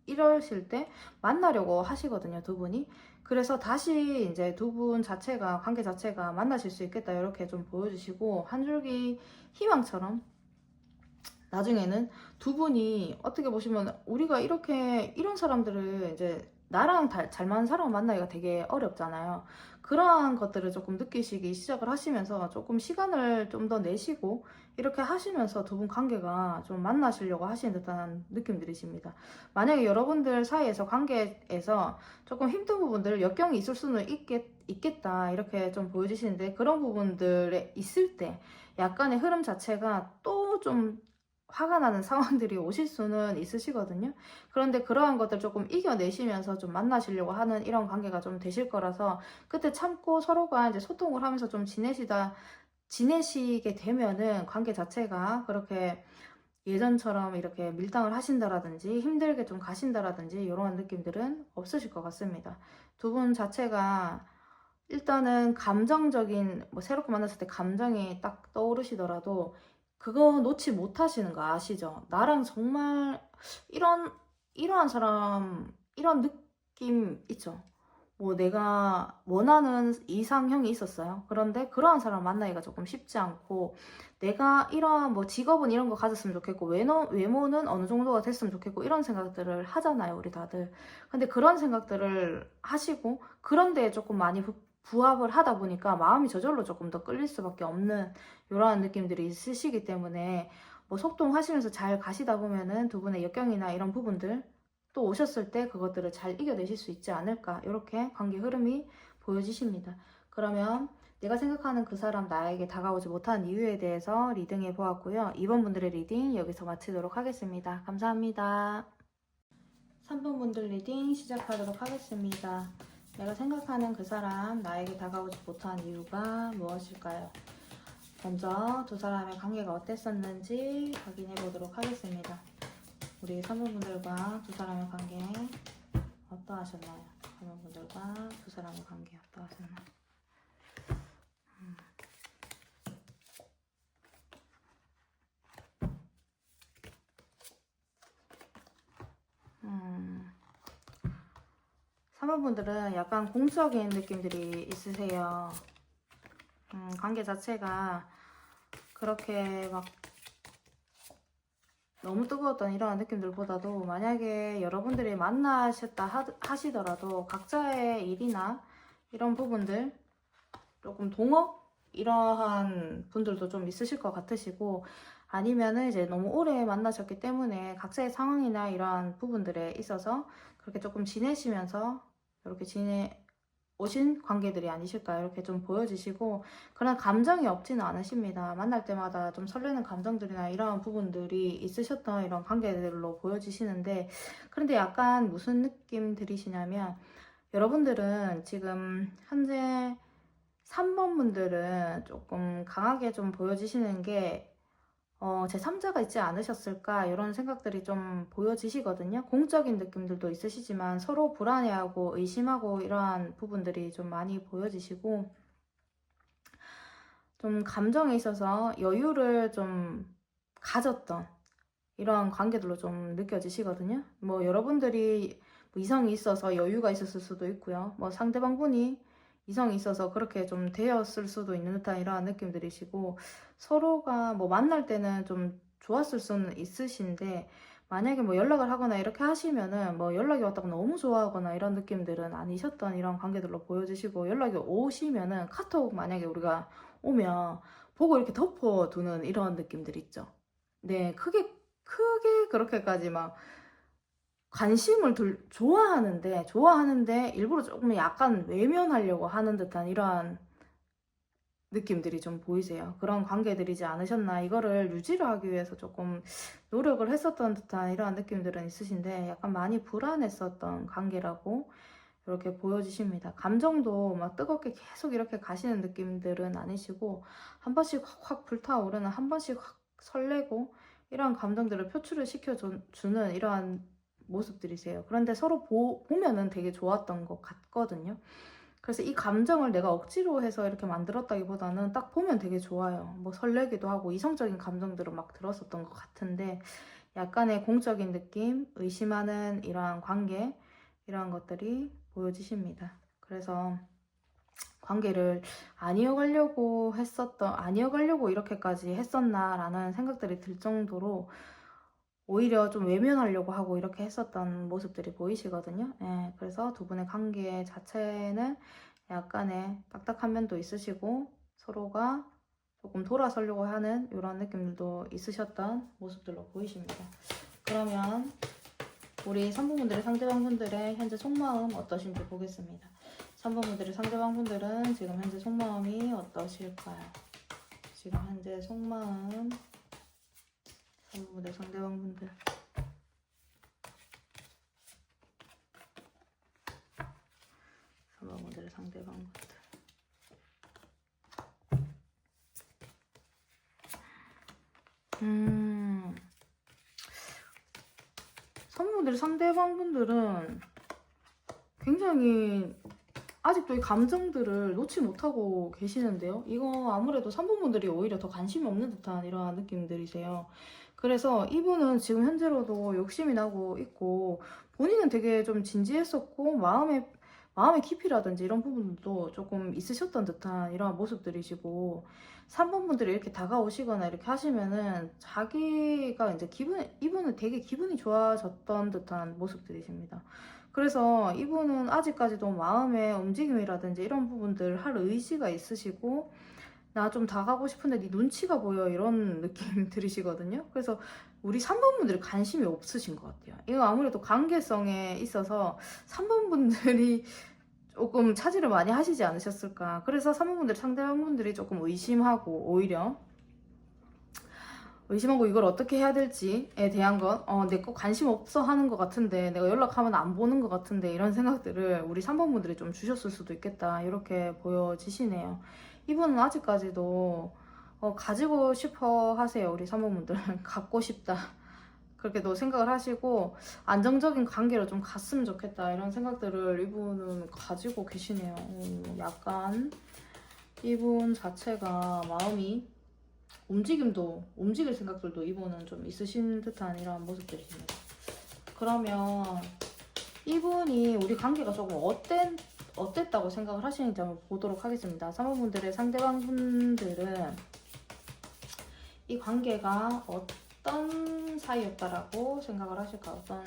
이러실 때 만나려고 하시거든요, 두 분이. 그래서 다시 이제 두 분 자체가 관계 자체가 만나실 수 있겠다 이렇게 좀 보여주시고 한 줄기 희망처럼 나중에는 두 분이 어떻게 보시면 우리가 이런 사람들을 이제 나랑 잘 맞는 사람을 만나기가 되게 어렵잖아요. 그러한 것들을 조금 느끼시기 시작을 하시면서 조금 시간을 좀 더 내시고 이렇게 하시면서 두 분 관계가 좀 만나시려고 하시는 듯한 느낌 들으십니다. 만약에 여러분들 사이에서 관계에서 조금 힘든 부분들, 역경이 있을 수는 있겠다 이렇게 좀 보여지시는데, 그런 부분들에 있을 때 약간의 흐름 자체가 또 좀 화가 나는 상황들이 오실 수는 있으시거든요. 그런데 그러한 것들 조금 이겨내시면서 좀 만나시려고 하는 이런 관계가 좀 되실 거라서, 그때 참고 서로가 이제 소통을 하면서 좀 지내시게 되면은 관계 자체가 그렇게 예전처럼 이렇게 밀당을 하신다라든지 힘들게 좀 가신다라든지 이런 느낌들은 없으실 것 같습니다. 두 분 자체가 일단은 감정적인, 뭐 새롭게 만났을 때 감정이 딱 떠오르시더라도 그거 놓지 못하시는 거 아시죠? 나랑 정말 이러한 사람, 이런 느낌 있죠? 뭐 내가 원하는 이상형이 있었어요. 그런데 그러한 사람 만나기가 조금 쉽지 않고, 내가 이러한 뭐 직업은 이런 거 가졌으면 좋겠고, 외모는 어느 정도가 됐으면 좋겠고, 이런 생각들을 하잖아요, 우리 다들. 근데 그런 생각들을 하시고, 그런데 조금 많이 부합을 하다 보니까 마음이 저절로 조금 더 끌릴 수밖에 없는 이러한 느낌들이 있으시기 때문에, 뭐 소통하시면서 잘 가시다 보면은 두 분의 역경이나 이런 부분들 또 오셨을 때 그것들을 잘 이겨내실 수 있지 않을까, 이렇게 관계 흐름이 보여지십니다. 그러면 내가 생각하는 그 사람, 나에게 다가오지 못한 이유에 대해서 리딩해 보았고요. 2번 분들의 리딩 여기서 마치도록 하겠습니다. 감사합니다. 3번 분들 리딩 시작하도록 하겠습니다. 내가 생각하는 그 사람, 나에게 다가오지 못한 이유가 무엇일까요? 먼저 두 사람의 관계가 어땠었는지 확인해 보도록 하겠습니다. 우리 3번 분들과 두 사람의 관계 어떠하셨나요? 3번 분들과 두 사람의 관계 어떠하셨나요? 음. 3번 분들은 약간 공적인 느낌들이 있으세요. 관계 자체가 그렇게 막 너무 뜨거웠던 이런 느낌들보다도, 만약에 여러분들이 만나셨다 하시더라도 각자의 일이나 이런 부분들, 조금 동업 이러한 분들도 좀 있으실 것 같으시고, 아니면은 이제 너무 오래 만나셨기 때문에 각자의 상황이나 이러한 부분들에 있어서 그렇게 조금 지내시면서 이렇게 오신 관계들이 아니실까, 이렇게 좀 보여지시고, 그런 감정이 없지는 않으십니다. 만날 때마다 좀 설레는 감정들이나 이런 부분들이 있으셨던 이런 관계들로 보여지시는데, 그런데 약간 무슨 느낌 들이시냐면, 여러분들은 지금 현재 3번 분들은 조금 강하게 좀 보여지시는 게 제3자가 있지 않으셨을까, 이런 생각들이 좀 보여지시거든요. 공적인 느낌들도 있으시지만 서로 불안해하고 의심하고 이러한 부분들이 좀 많이 보여지시고, 좀 감정에 있어서 여유를 좀 가졌던 이러한 관계들로 좀 느껴지시거든요. 뭐 여러분들이 뭐 이성이 있어서 여유가 있었을 수도 있고요. 뭐 상대방분이 이성이 있어서 그렇게 좀 되었을 수도 있는 듯한 이러한 느낌들이시고, 서로가 뭐 만날 때는 좀 좋았을 수는 있으신데, 만약에 뭐 연락을 하거나 이렇게 하시면은 뭐 연락이 왔다고 너무 좋아하거나 이런 느낌들은 아니셨던 이런 관계들로 보여지시고, 연락이 오시면은 카톡 만약에 우리가 오면 보고 이렇게 덮어두는 이런 느낌들 있죠. 네, 크게 그렇게까지 막 관심을 좋아하는데 일부러 조금 약간 외면하려고 하는 듯한 이러한 느낌들이 좀 보이세요. 그런 관계들이지 않으셨나, 이거를 유지를 하기 위해서 조금 노력을 했었던 듯한 이러한 느낌들은 있으신데, 약간 많이 불안했었던 관계라고 이렇게 보여지십니다. 감정도 막 뜨겁게 계속 이렇게 가시는 느낌들은 아니시고, 한 번씩 확 불타오르는, 한 번씩 확 설레고 이러한 감정들을 표출을 시켜주는 이러한 모습들이세요. 그런데 서로 보면은 되게 좋았던 것 같거든요. 그래서 이 감정을 내가 억지로 해서 이렇게 만들었다기보다는 딱 보면 되게 좋아요. 뭐 설레기도 하고 이성적인 감정들은 막 들었었던 것 같은데, 약간의 공적인 느낌, 의심하는 이러한 관계, 이러한 것들이 보여지십니다. 그래서 관계를 안 이어가려고 이렇게까지 했었나라는 생각들이 들 정도로 오히려 좀 외면하려고 하고 이렇게 했었던 모습들이 보이시거든요. 예, 그래서 두 분의 관계 자체는 약간의 딱딱한 면도 있으시고 서로가 조금 돌아서려고 하는 이런 느낌들도 있으셨던 모습들로 보이십니다. 그러면 우리 3번분들의 상대방분들의 현재 속마음 어떠신지 보겠습니다. 3번분들의 상대방분들은 지금 현재 속마음이 어떠실까요? 지금 현재 속마음 3번분들 상대방분들 3번분들의 상대방분들 선배분들이 상대방분들은 굉장히 아직도 이 감정들을 놓지 못하고 계시는데요. 이거 아무래도 3번분들이 오히려 더 관심이 없는 듯한 이러한 느낌들이세요. 그래서 이분은 지금 현재로도 욕심이 나고 있고 본인은 되게 좀 진지했었고 마음의 깊이라든지 이런 부분도 조금 있으셨던 듯한 이런 모습들이시고 3번분들이 이렇게 다가오시거나 이렇게 하시면은 자기가 이제 이분은 되게 기분이 좋아졌던 듯한 모습들이십니다. 그래서 이분은 아직까지도 마음의 움직임이라든지 이런 부분들 할 의지가 있으시고 나 좀 다가가고 싶은데 네 눈치가 보여 이런 느낌 들으시거든요. 그래서 우리 3번분들이 관심이 없으신 것 같아요. 이거 아무래도 관계성에 있어서 3번분들이 조금 차지를 많이 하시지 않으셨을까. 그래서 3번분들 상대방분들이 조금 의심하고 오히려 의심하고 이걸 어떻게 해야 될지에 대한 것, 내 거 관심 없어 하는 것 같은데, 내가 연락하면 안 보는 것 같은데, 이런 생각들을 우리 3번분들이 좀 주셨을 수도 있겠다. 이렇게 보여지시네요. 이분은 아직까지도 가지고 싶어 하세요. 우리 3번분들. 갖고 싶다. 그렇게도 생각을 하시고, 안정적인 관계로 좀 갔으면 좋겠다. 이런 생각들을 이분은 가지고 계시네요. 약간 이분 자체가 마음이 움직일 생각들도 이분은 좀 있으신 듯한 이런 모습들이십니다. 그러면 이분이 우리 관계가 조금 어땠다고 생각을 하시는지 한번 보도록 하겠습니다. 3번분들의 상대방분들은 이 관계가 어떤 사이였다라고 생각을 하실까? 어떤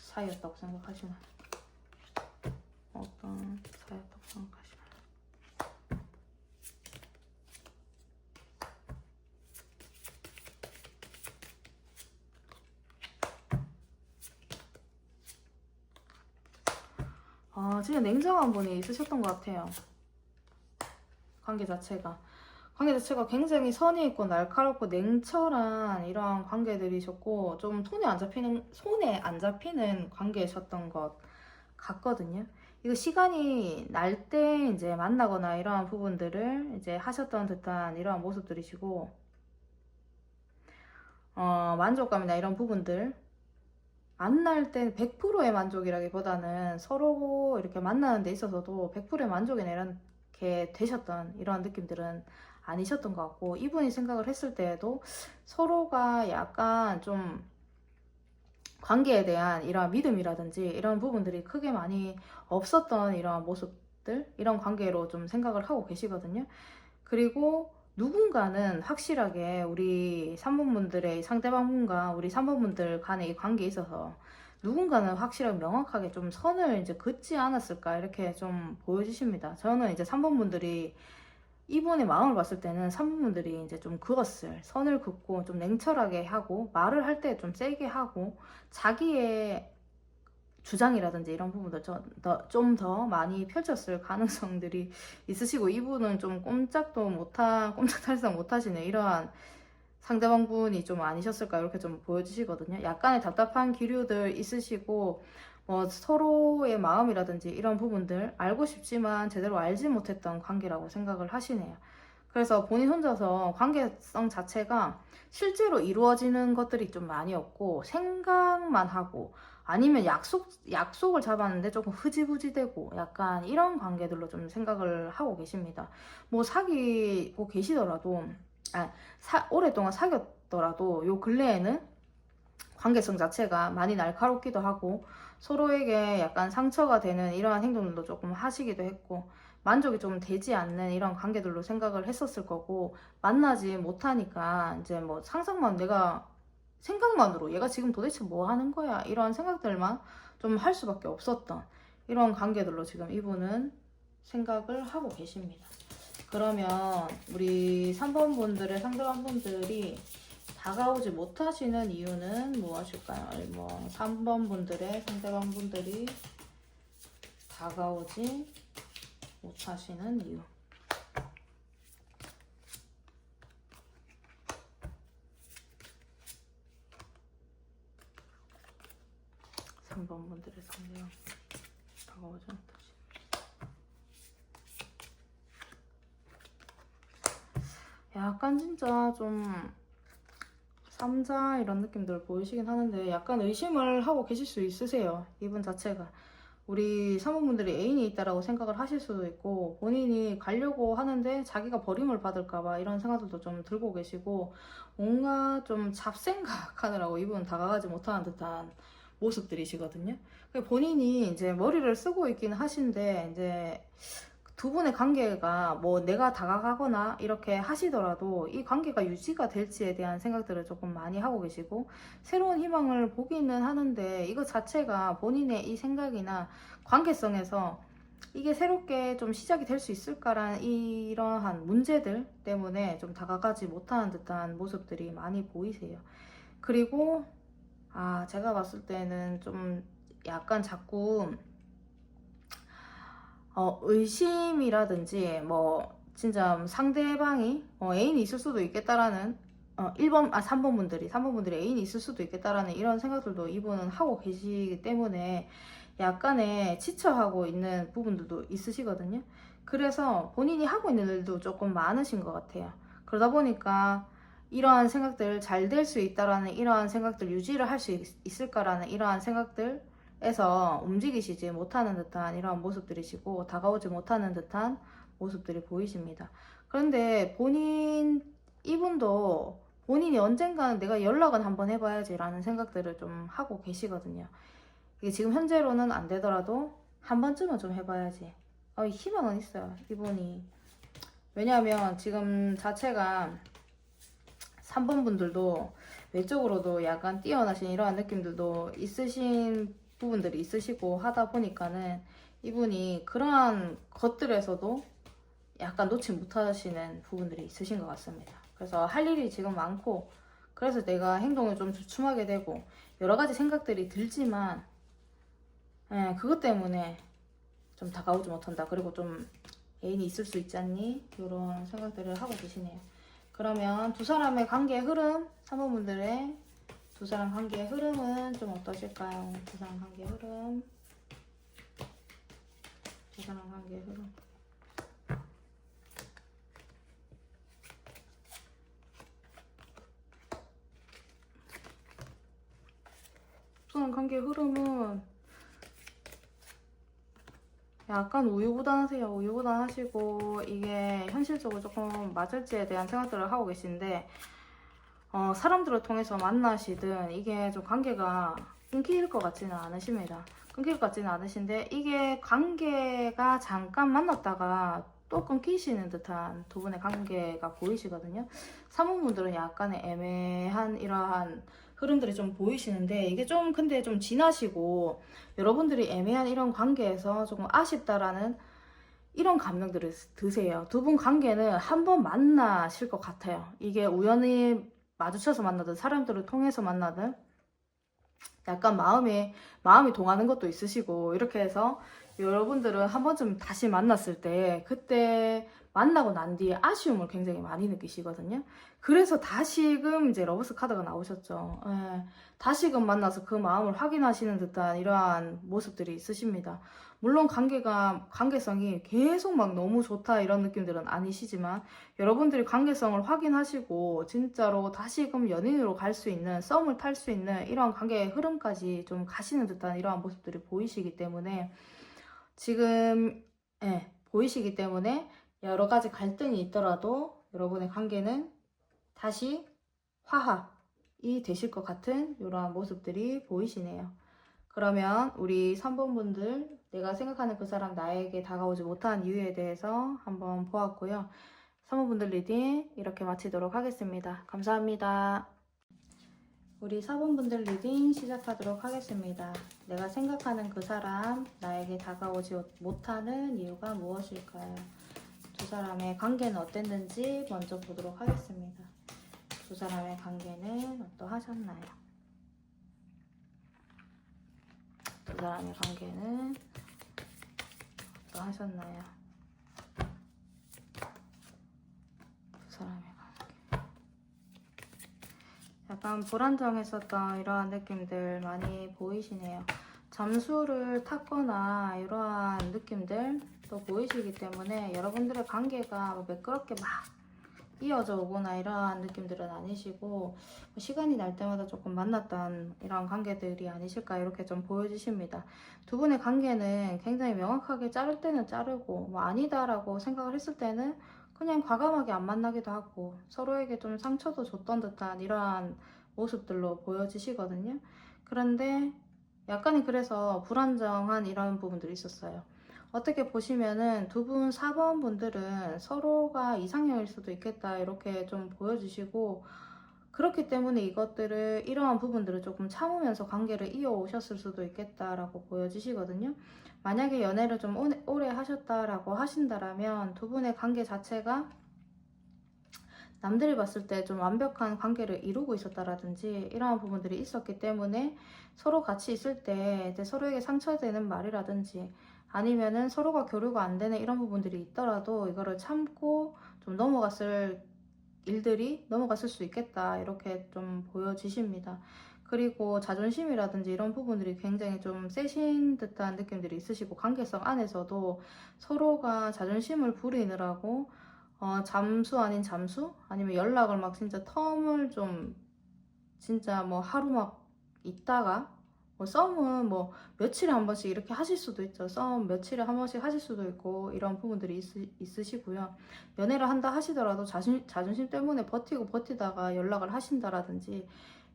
사이였다고 생각하시나요? 어떤 사이였다고 생각하시나요? 진짜 냉정한 분이 있으셨던 것 같아요. 관계 자체가 굉장히 선이 있고 날카롭고 냉철한 이러한 관계들이셨고 좀 손에 안 잡히는 관계셨던 것 같거든요. 이거 시간이 날 때 이제 만나거나 이러한 부분들을 이제 하셨던 듯한 이러한 모습들이시고 만족감이나 이런 부분들 만날 때 100%의 만족이라기보다는 서로 이렇게 만나는 데 있어서도 100%의 만족이나 이렇게 되셨던 이런 느낌들은 아니셨던 것 같고 이분이 생각을 했을 때에도 서로가 약간 좀 관계에 대한 이런 믿음이라든지 이런 부분들이 크게 많이 없었던 이런 모습들 이런 관계로 좀 생각을 하고 계시거든요. 그리고 누군가는 확실하게 우리 3번분들의 상대방분과 우리 3번분들 간의 이 관계에 있어서 누군가는 확실하게 명확하게 좀 선을 이제 긋지 않았을까 이렇게 좀 보여지십니다. 저는 이제 3번분들이 이분의 마음을 봤을 때는 3번분들이 이제 좀 그었을 선을 긋고 좀 냉철하게 하고 말을 할 때 좀 세게 하고 자기의 주장이라든지 이런 부분들 좀 더 많이 펼쳤을 가능성들이 있으시고 이분은 좀 꼼짝달싹 못하시는 이러한 상대방분이 좀 아니셨을까 이렇게 좀 보여지시거든요. 약간의 답답한 기류들 있으시고 서로의 마음이라든지 이런 부분들 알고 싶지만 제대로 알지 못했던 관계라고 생각을 하시네요. 그래서 본인 혼자서 관계성 자체가 실제로 이루어지는 것들이 좀 많이 없고 생각만 하고 아니면 약속을 잡았는데 조금 흐지부지되고 약간 이런 관계들로 좀 생각을 하고 계십니다. 뭐 사귀고 계시더라도 오랫동안 사귀었더라도 요 근래에는 관계성 자체가 많이 날카롭기도 하고 서로에게 약간 상처가 되는 이러한 행동들도 조금 하시기도 했고 만족이 좀 되지 않는 이런 관계들로 생각을 했었을 거고 만나지 못하니까 이제 뭐 상상만 내가 생각만으로 얘가 지금 도대체 뭐 하는 거야 이런 생각들만 좀 할 수밖에 없었던 이런 관계들로 지금 이분은 생각을 하고 계십니다. 그러면 우리 3번 분들의 상대방 분들이 다가오지 못하시는 이유는 무엇일까요? 뭐 3번 분들의 상대방 분들이 다가오지 못하시는 이유. 3번 분들의 상대방 다가오지 못하시는 이유. 약간 진짜 좀 삼자 이런 느낌들 보이시긴 하는데 약간 의심을 하고 계실 수 있으세요. 이분 자체가. 우리 사모분들이 애인이 있다라고 생각을 하실 수도 있고 본인이 가려고 하는데 자기가 버림을 받을까봐 이런 생각들도 좀 들고 계시고 뭔가 좀 잡생각하느라고 이분 다가가지 못하는 듯한 모습들이시거든요. 본인이 이제 머리를 쓰고 있긴 하신데 이제 두 분의 관계가 뭐 내가 다가가거나 이렇게 하시더라도 이 관계가 유지가 될지에 대한 생각들을 조금 많이 하고 계시고 새로운 희망을 보기는 하는데 이거 자체가 본인의 이 생각이나 관계성에서 이게 새롭게 좀 시작이 될 수 있을까라는 이러한 문제들 때문에 좀 다가가지 못하는 듯한 모습들이 많이 보이세요. 그리고 제가 봤을 때는 좀 약간 자꾸 의심이라든지 뭐 진짜 상대방이 애인이 있을 수도 있겠다라는 3번 분들이 애인이 있을 수도 있겠다라는 이런 생각들도 이분은 하고 계시기 때문에 약간의 지쳐하고 있는 부분들도 있으시거든요. 그래서 본인이 하고 있는 일도 조금 많으신 것 같아요. 그러다 보니까 이러한 생각들 잘 될 수 있다라는 이러한 생각들 유지를 할 수 있을까라는 이러한 생각들 에서 움직이시지 못하는 듯한 이러한 모습들이시고 다가오지 못하는 듯한 모습들이 보이십니다. 그런데 이분도 본인이 언젠가는 내가 연락은 한번 해봐야지 라는 생각들을 좀 하고 계시거든요. 이게 지금 현재로는 안 되더라도 한 번쯤은 좀 해봐야지. 희망은 있어요, 이분이. 왜냐하면 지금 자체가 3번 분들도 외적으로도 약간 뛰어나신 이러한 느낌들도 있으신 부분들이 있으시고 하다 보니까는 이분이 그러한 것들에서도 약간 놓지 못하시는 부분들이 있으신 것 같습니다. 그래서 할 일이 지금 많고 그래서 내가 행동을 좀 주춤하게 되고 여러 가지 생각들이 들지만 그것 때문에 좀 다가오지 못한다. 그리고 좀 애인이 있을 수 있지 않니? 이런 생각들을 하고 계시네요. 그러면 두 사람의 관계의 흐름, 사모분들의 두 사람 관계의 흐름은 좀 어떠실까요? 두 사람 관계의 흐름. 두 사람 관계의 흐름. 두 사람 관계의 흐름은 약간 우유부단하세요. 우유부단하시고 이게 현실적으로 조금 맞을지에 대한 생각들을 하고 계신데 사람들을 통해서 만나시든 이게 좀 관계가 끊길 것 같지는 않으십니다. 끊길 것 같지는 않으신데 이게 관계가 잠깐 만났다가 또 끊기시는 듯한 두 분의 관계가 보이시거든요. 사모분들은 약간의 애매한 이러한 흐름들이 좀 보이시는데 이게 좀 근데 좀 지나시고 여러분들이 애매한 이런 관계에서 조금 아쉽다라는 이런 감정들을 드세요. 두 분 관계는 한 번 만나실 것 같아요. 이게 우연히 마주쳐서 만나든 사람들을 통해서 만나든 약간 마음이 동하는 것도 있으시고 이렇게 해서 여러분들은 한 번쯤 다시 만났을 때 그때 만나고 난 뒤에 아쉬움을 굉장히 많이 느끼시거든요. 그래서 다시금 이제 러브스 카드가 나오셨죠. 다시금 만나서 그 마음을 확인하시는 듯한 이러한 모습들이 있으십니다. 물론 관계성이 계속 막 너무 좋다 이런 느낌들은 아니시지만 여러분들이 관계성을 확인하시고 진짜로 다시금 연인으로 갈 수 있는 썸을 탈 수 있는 이러한 관계의 흐름까지 좀 가시는 듯한 이러한 모습들이 보이시기 때문에 지금 보이시기 때문에 여러 가지 갈등이 있더라도 여러분의 관계는 다시 화합이 되실 것 같은 이러한 모습들이 보이시네요. 그러면 우리 3번 분들 내가 생각하는 그 사람 나에게 다가오지 못한 이유에 대해서 한번 보았고요. 3번 분들 리딩 이렇게 마치도록 하겠습니다. 감사합니다. 우리 4번분들 리딩 시작하도록 하겠습니다. 내가 생각하는 그 사람, 나에게 다가오지 못하는 이유가 무엇일까요? 두 사람의 관계는 어땠는지 먼저 보도록 하겠습니다. 두 사람의 관계는 어떠하셨나요? 두 사람의 관계는 어떠하셨나요? 두 사람의 약간 불안정했었던 이러한 느낌들 많이 보이시네요. 잠수를 탔거나 이러한 느낌들 또 보이시기 때문에 여러분들의 관계가 매끄럽게 막 이어져 오거나 이러한 느낌들은 아니시고 시간이 날 때마다 조금 만났던 이런 관계들이 아니실까 이렇게 좀 보여지십니다. 두 분의 관계는 굉장히 명확하게 자를 때는 자르고 뭐 아니다라고 생각을 했을 때는 그냥 과감하게 안 만나기도 하고 서로에게 좀 상처도 줬던 듯한 이러한 모습들로 보여지시거든요. 그런데 약간은 그래서 불안정한 이런 부분들이 있었어요. 어떻게 보시면은 두 분 4번 분들은 서로가 이상형일 수도 있겠다 이렇게 좀 보여주시고 그렇기 때문에 이러한 부분들을 조금 참으면서 관계를 이어오셨을 수도 있겠다라고 보여지시거든요. 만약에 연애를 좀 오래 하셨다라고 하신다라면 두 분의 관계 자체가 남들이 봤을 때 좀 완벽한 관계를 이루고 있었다라든지 이러한 부분들이 있었기 때문에 서로 같이 있을 때 이제 서로에게 상처되는 말이라든지 아니면은 서로가 교류가 안 되는 이런 부분들이 있더라도 이거를 참고 좀 넘어갔을 수 있겠다 이렇게 좀 보여지십니다. 그리고 자존심이라든지 이런 부분들이 굉장히 좀 세신 듯한 느낌들이 있으시고 관계성 안에서도 서로가 자존심을 부리느라고 잠수 아닌 잠수? 아니면 연락을 막 진짜 텀을 좀 진짜 뭐 하루 막 있다가 뭐 썸은 뭐 며칠에 한 번씩 이렇게 하실 수도 있죠. 썸 며칠에 한 번씩 하실 수도 있고 이런 부분들이 있으시고요. 연애를 한다 하시더라도 자존심 때문에 버티다가 연락을 하신다라든지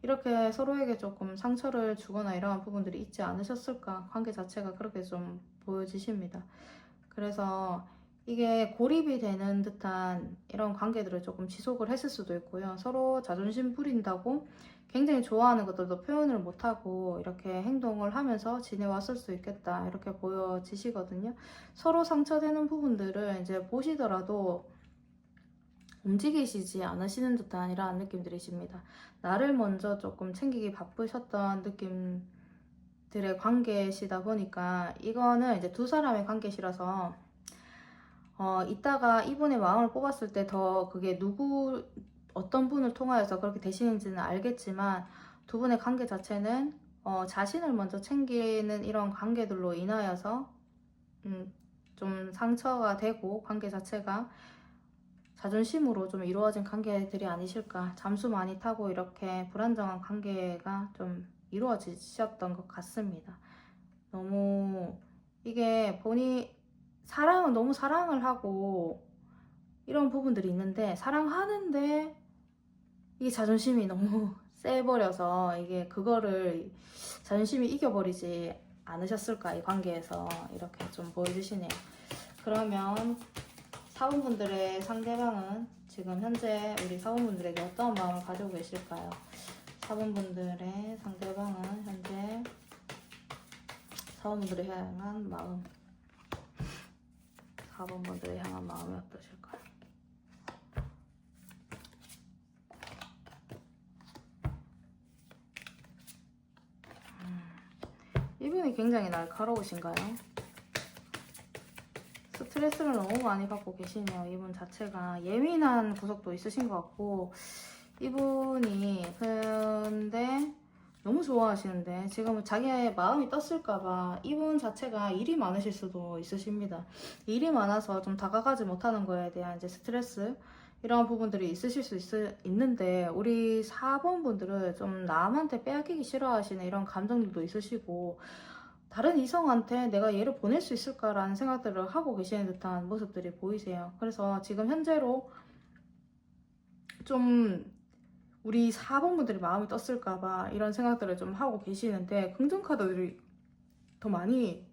이렇게 서로에게 조금 상처를 주거나 이러한 부분들이 있지 않으셨을까? 관계 자체가 그렇게 좀 보여지십니다. 그래서 이게 고립이 되는 듯한 이런 관계들을 조금 지속을 했을 수도 있고요. 서로 자존심 부린다고 굉장히 좋아하는 것들도 표현을 못하고 이렇게 행동을 하면서 지내왔을 수 있겠다 이렇게 보여지시거든요. 서로 상처되는 부분들을 이제 보시더라도 움직이시지 않으시는 듯한 이러한 느낌들이십니다. 나를 먼저 조금 챙기기 바쁘셨던 느낌들의 관계시다 보니까 이거는 이제 두 사람의 관계시라서 이따가 이분의 마음을 뽑았을 때 더 그게 어떤 분을 통하여서 그렇게 되시는지는 알겠지만 두 분의 관계 자체는 자신을 먼저 챙기는 이런 관계들로 인하여서 좀 상처가 되고 관계 자체가 자존심으로 좀 이루어진 관계들이 아니실까. 잠수 많이 타고 이렇게 불안정한 관계가 좀 이루어지셨던 것 같습니다. 너무 이게 사랑은 너무 사랑을 하고 이런 부분들이 있는데 사랑하는데 이게 자존심이 너무 세버려서 이게 그거를 자존심이 이겨버리지 않으셨을까 이 관계에서 이렇게 좀 보여주시네요. 그러면 4번분들의 상대방은 지금 현재 우리 4번분들에게 어떤 마음을 가지고 계실까요? 4번분들의 상대방은 현재 4번분들을 향한 마음 4번분들을 향한 마음이 어떠실까요? 이분이 굉장히 날카로우신가요? 스트레스를 너무 많이 받고 계시네요. 이분 자체가 예민한 구석도 있으신 것 같고 이분이 근데 너무 좋아하시는데 지금 자기의 마음이 떴을까봐 이분 자체가 일이 많으실 수도 있으십니다. 일이 많아서 좀 다가가지 못하는 거에 대한 이제 스트레스 이런 부분들이 있으실 수 있는데 우리 4번 분들은 좀 남한테 빼앗기기 싫어하시는 이런 감정들도 있으시고 다른 이성한테 내가 얘를 보낼 수 있을까라는 생각들을 하고 계시는 듯한 모습들이 보이세요. 그래서 지금 현재로 좀 우리 4번 분들이 마음이 떴을까봐 이런 생각들을 좀 하고 계시는데 긍정카드들이 더 많이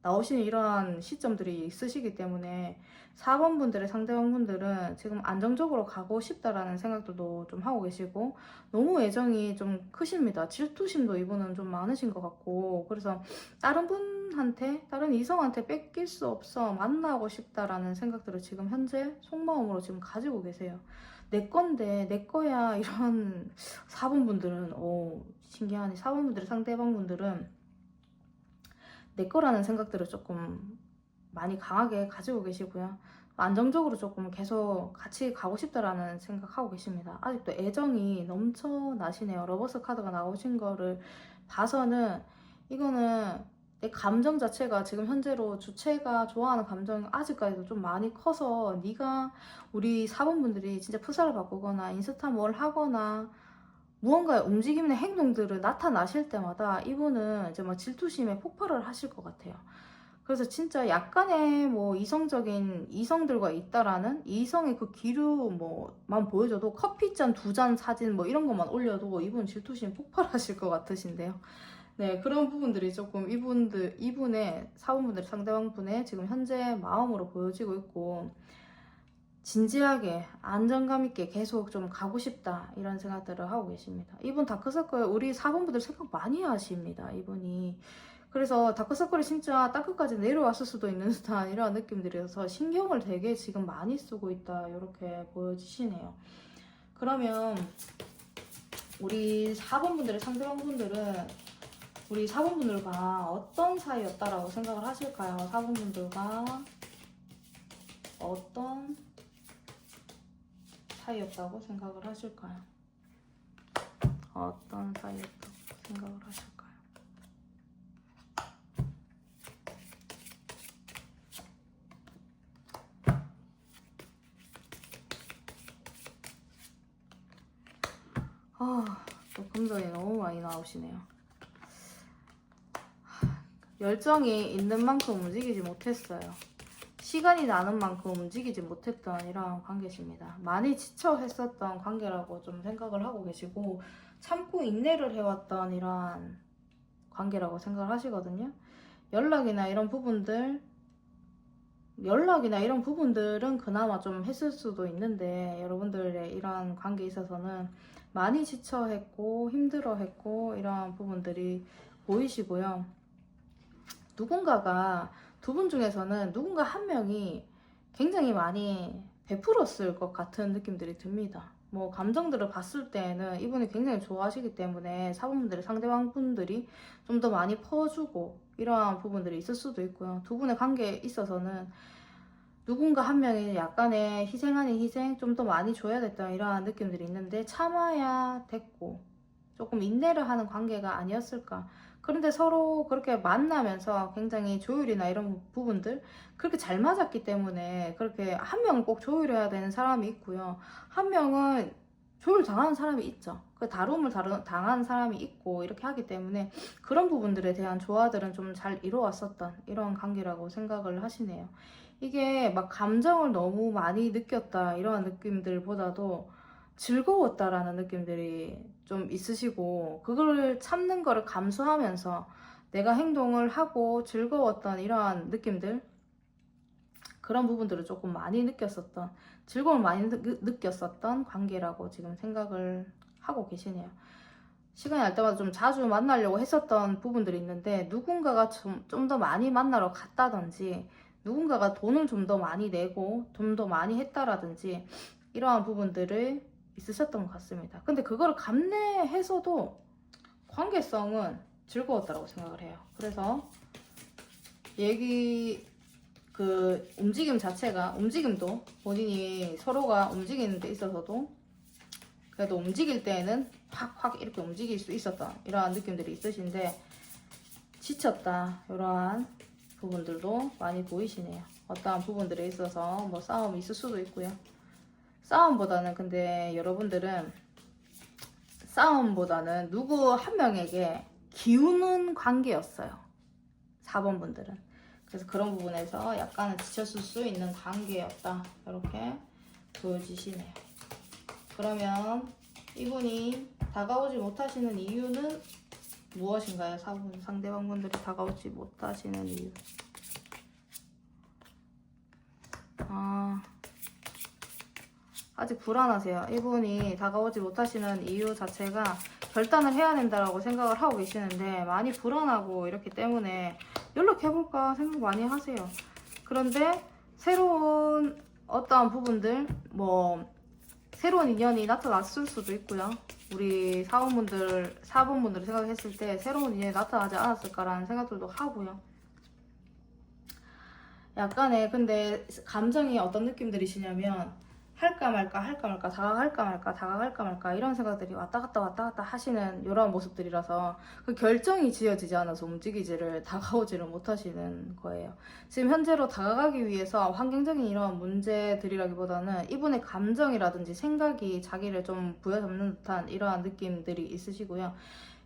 나오시는 이러한 시점들이 있으시기 때문에 4번 분들의 상대방 분들은 지금 안정적으로 가고 싶다라는 생각들도 좀 하고 계시고 너무 애정이 좀 크십니다. 질투심도 이분은 좀 많으신 것 같고 그래서 다른 분한테 다른 이성한테 뺏길 수 없어 만나고 싶다라는 생각들을 지금 현재 속마음으로 지금 가지고 계세요. 내 건데 내 거야 이런 4번 분들은 신기하네. 4번 분들의 상대방 분들은 내 거라는 생각들을 조금 많이 강하게 가지고 계시고요. 안정적으로 조금 계속 같이 가고 싶다라는 생각하고 계십니다. 아직도 애정이 넘쳐나시네요. 러버스 카드가 나오신 거를 봐서는 이거는 내 감정 자체가 지금 현재로 주체가 좋아하는 감정이 아직까지도 좀 많이 커서 네가 우리 4번 분들이 진짜 프사를 바꾸거나 인스타 뭘 하거나 무언가의 움직임이나 행동들을 나타나실 때마다 이분은 이제 막 질투심에 폭발을 하실 것 같아요. 그래서 진짜 약간의 뭐 이성적인 이성들과 있다라는 이성의 그 기류 뭐만 보여줘도 커피잔 2잔 사진 뭐 이런 것만 올려도 이분 질투심 폭발하실 것 같으신데요. 네, 그런 부분들이 조금 이분의 사원분들 상대방분의 지금 현재 마음으로 보여지고 있고 진지하게 안정감 있게 계속 좀 가고 싶다 이런 생각들을 하고 계십니다. 이분 다크서클 우리 4번분들 생각 많이 하십니다. 이분이 그래서 다크서클이 진짜 땅끝까지 내려왔을 수도 있는 듯한 이런 느낌들이어서 신경을 되게 지금 많이 쓰고 있다 이렇게 보여지시네요. 그러면 우리 4번분들의 상대방분들은 우리 4번분들과 어떤 사이였다라고 생각을 하실까요? 4번분들과 어떤 사이였다고 생각을 하실까요? 어떤 사이였다고 생각을 하실까요? 또 금전이 너무 많이 나오시네요. 열정이 있는 만큼 움직이지 못했어요. 시간이 나는 만큼 움직이지 못했던 이런 관계십니다. 많이 지쳐 했었던 관계라고 좀 생각을 하고 계시고 참고 인내를 해왔던 이러한 관계라고 생각을 하시거든요. 연락이나 이런 부분들은 그나마 좀 했을 수도 있는데 여러분들의 이러한 관계에 있어서는 많이 지쳐했고 힘들어했고 이러한 부분들이 보이시고요. 누군가가 두 분 중에서는 누군가 한 명이 굉장히 많이 베풀었을 것 같은 느낌들이 듭니다. 뭐 감정들을 봤을 때는 이분이 굉장히 좋아하시기 때문에 사분분들의 상대방 분들이 좀 더 많이 퍼주고 이러한 부분들이 있을 수도 있고요. 두 분의 관계에 있어서는 누군가 한 명이 약간의 희생 아닌 희생 좀 더 많이 줘야 됐다 이러한 느낌들이 있는데 참아야 됐고 조금 인내를 하는 관계가 아니었을까. 그런데 서로 그렇게 만나면서 굉장히 조율이나 이런 부분들 그렇게 잘 맞았기 때문에 그렇게 한 명은 꼭 조율해야 되는 사람이 있고요. 한 명은 조율 당하는 사람이 있죠. 그 다룸을 당하는 사람이 있고 이렇게 하기 때문에 그런 부분들에 대한 조화들은 좀 잘 이루어왔었던 이런 관계라고 생각을 하시네요. 이게 막 감정을 너무 많이 느꼈다 이러한 느낌들보다도 즐거웠다라는 느낌들이 좀 있으시고 그걸 참는 거를 감수하면서 내가 행동을 하고 즐거웠던 이러한 느낌들 그런 부분들을 조금 많이 느꼈었던 즐거움을 많이 느꼈었던 관계라고 지금 생각을 하고 계시네요. 시간이 날 때마다 좀 자주 만나려고 했었던 부분들이 있는데 누군가가 좀 더 많이 만나러 갔다든지 누군가가 돈을 좀 더 많이 내고 좀 더 많이 했다라든지 이러한 부분들을 있으셨던 것 같습니다. 근데 그거를 감내해서도 관계성은 즐거웠다고 생각을 해요. 그래서 그 움직임 자체가 움직임도 본인이 서로가 움직이는 데 있어서도 그래도 움직일 때에는 확 이렇게 움직일 수 있었던 이러한 느낌들이 있으신데 지쳤다 이러한 부분들도 많이 보이시네요. 어떠한 부분들에 있어서 뭐 싸움이 있을 수도 있고요. 싸움보다는 근데 여러분들은 싸움보다는 누구 한 명에게 기우는 관계였어요. 4번 분들은. 그래서 그런 부분에서 약간은 지쳤을 수 있는 관계였다. 이렇게 보여지시네요. 그러면 이분이 다가오지 못하시는 이유는 무엇인가요? 4번 상대방 분들이 다가오지 못하시는 이유. 아직 불안하세요. 이분이 다가오지 못하시는 이유 자체가 결단을 해야 된다라고 생각을 하고 계시는데 많이 불안하고 이렇기 때문에 연락해볼까 생각 많이 하세요. 그런데 새로운 어떠한 부분들, 뭐 새로운 인연이 나타났을 수도 있고요. 우리 사원분들이 생각했을 때 새로운 인연이 나타나지 않았을까라는 생각들도 하고요. 약간의 근데 감정이 어떤 느낌들이시냐면 할까 말까 다가갈까 말까 이런 생각들이 왔다 갔다 하시는 이런 모습들이라서 그 결정이 지어지지 않아서 다가오지를 못하시는 거예요. 지금 현재로 다가가기 위해서 환경적인 이런 문제들이라기보다는 이분의 감정이라든지 생각이 자기를 좀 부여잡는 듯한 이러한 느낌들이 있으시고요.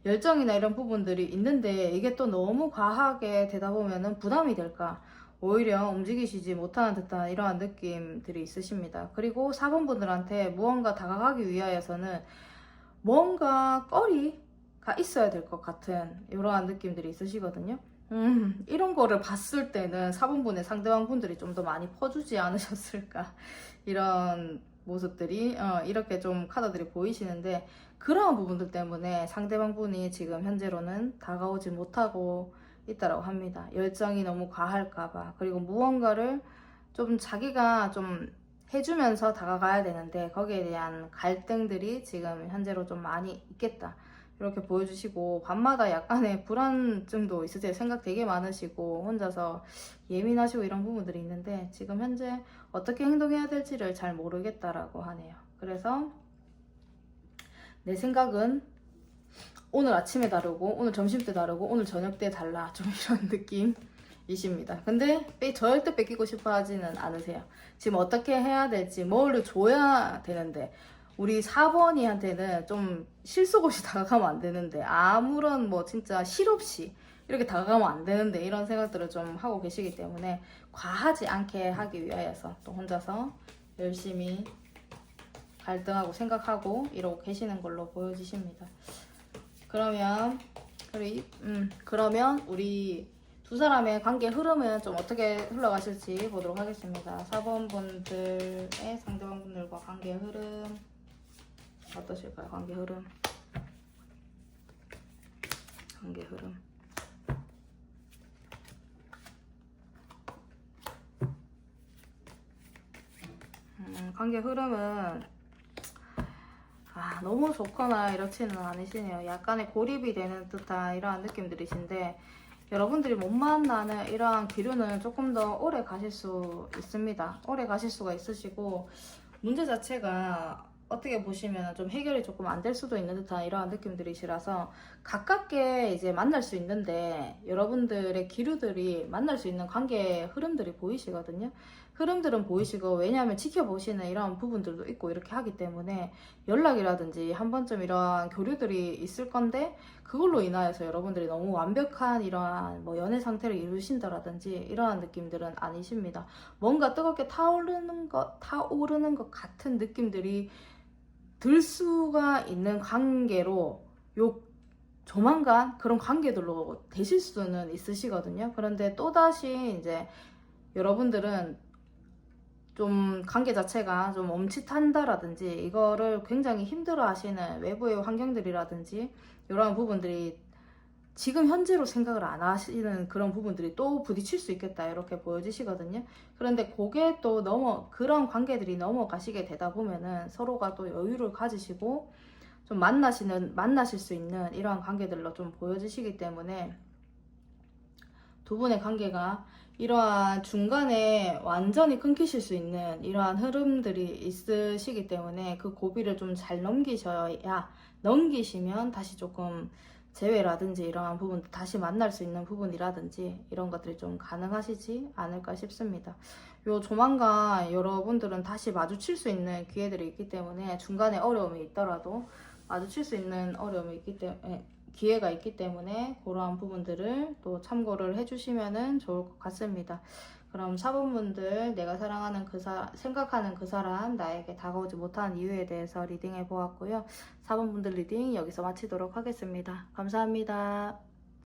열정이나 이런 부분들이 있는데 이게 또 너무 과하게 되다 보면은 부담이 될까? 오히려 움직이시지 못하는 듯한 이러한 느낌들이 있으십니다. 그리고 4번 분들한테 무언가 다가가기 위하여서는 뭔가 거리가 있어야 될 것 같은 이러한 느낌들이 있으시거든요. 이런 거를 봤을 때는 4번 분의 상대방 분들이 좀 더 많이 퍼주지 않으셨을까 이런 모습들이 이렇게 좀 카드들이 보이시는데 그러한 부분들 때문에 상대방 분이 지금 현재로는 다가오지 못하고 있다라고 합니다. 열정이 너무 과할까봐. 그리고 무언가를 좀 자기가 좀 해주면서 다가가야 되는데 거기에 대한 갈등들이 지금 현재로 좀 많이 있겠다. 이렇게 보여주시고 밤마다 약간의 불안증도 있으세요. 생각 되게 많으시고 혼자서 예민하시고 이런 부분들이 있는데 지금 현재 어떻게 행동해야 될지를 잘 모르겠다라고 하네요. 그래서 내 생각은 오늘 아침에 다르고 오늘 점심 때 다르고 오늘 저녁 때 달라 좀 이런 느낌이십니다. 근데 절대 뺏기고 싶어 하지는 않으세요. 지금 어떻게 해야 될지 뭘 줘야 되는데 우리 4번이한테는 좀 실속 없이 다가가면 안 되는데 아무런 뭐 진짜 실없이 이렇게 다가가면 안 되는데 이런 생각들을 좀 하고 계시기 때문에 과하지 않게 하기 위하여서 또 혼자서 열심히 갈등하고 생각하고 이러고 계시는 걸로 보여지십니다. 그러면 우리 두 사람의 관계 흐름은 좀 어떻게 흘러가실지 보도록 하겠습니다. 4번 분들의 상대방 분들과 관계 흐름 어떠실까요? 관계 흐름. 관계 흐름은 너무 좋거나 이렇지는 않으시네요. 약간의 고립이 되는 듯한 이러한 느낌들이신데 여러분들이 못 만나는 이러한 기류는 조금 더 오래 가실 수 있습니다. 오래 가실 수가 있으시고 문제 자체가 어떻게 보시면 좀 해결이 조금 안 될 수도 있는 듯한 이러한 느낌들이시라서 가깝게 이제 만날 수 있는데 여러분들의 기류들이 만날 수 있는 관계 흐름들이 보이시거든요. 흐름들은 보이시고 왜냐하면 지켜보시는 이런 부분들도 있고 이렇게 하기 때문에 연락이라든지 한 번쯤 이러한 교류들이 있을 건데 그걸로 인하여서 여러분들이 너무 완벽한 이러한 뭐 연애 상태를 이루신다라든지 이러한 느낌들은 아니십니다. 뭔가 뜨겁게 타오르는 것 같은 느낌들이 들 수가 있는 관계로 조만간 그런 관계들로 되실 수는 있으시거든요. 그런데 또다시 이제 여러분들은 좀 관계 자체가 좀 멈칫한다라든지 이거를 굉장히 힘들어 하시는 외부의 환경들이라든지 이런 부분들이 지금 현재로 생각을 안 하시는 그런 부분들이 또 부딪힐 수 있겠다 이렇게 보여지시거든요. 그런데 그게 또 그런 관계들이 넘어가시게 되다 보면은 서로가 또 여유를 가지시고 좀 만나실 수 있는 이러한 관계들로 좀 보여지시기 때문에 두 분의 관계가 이러한 중간에 완전히 끊기실 수 있는 이러한 흐름들이 있으시기 때문에 그 고비를 좀 잘 넘기시면 다시 조금 재회라든지 이러한 부분 다시 만날 수 있는 부분이라든지 이런 것들이 좀 가능하시지 않을까 싶습니다. 조만간 여러분들은 다시 마주칠 수 있는 기회들이 있기 때문에 중간에 어려움이 있더라도 마주칠 수 있는 기회가 있기 때문에 그러한 부분들을 또 참고를 해주시면 좋을 것 같습니다. 그럼 4번분들 내가 생각하는 그 사람 나에게 다가오지 못한 이유에 대해서 리딩해 보았고요. 4번분들 리딩 여기서 마치도록 하겠습니다. 감사합니다.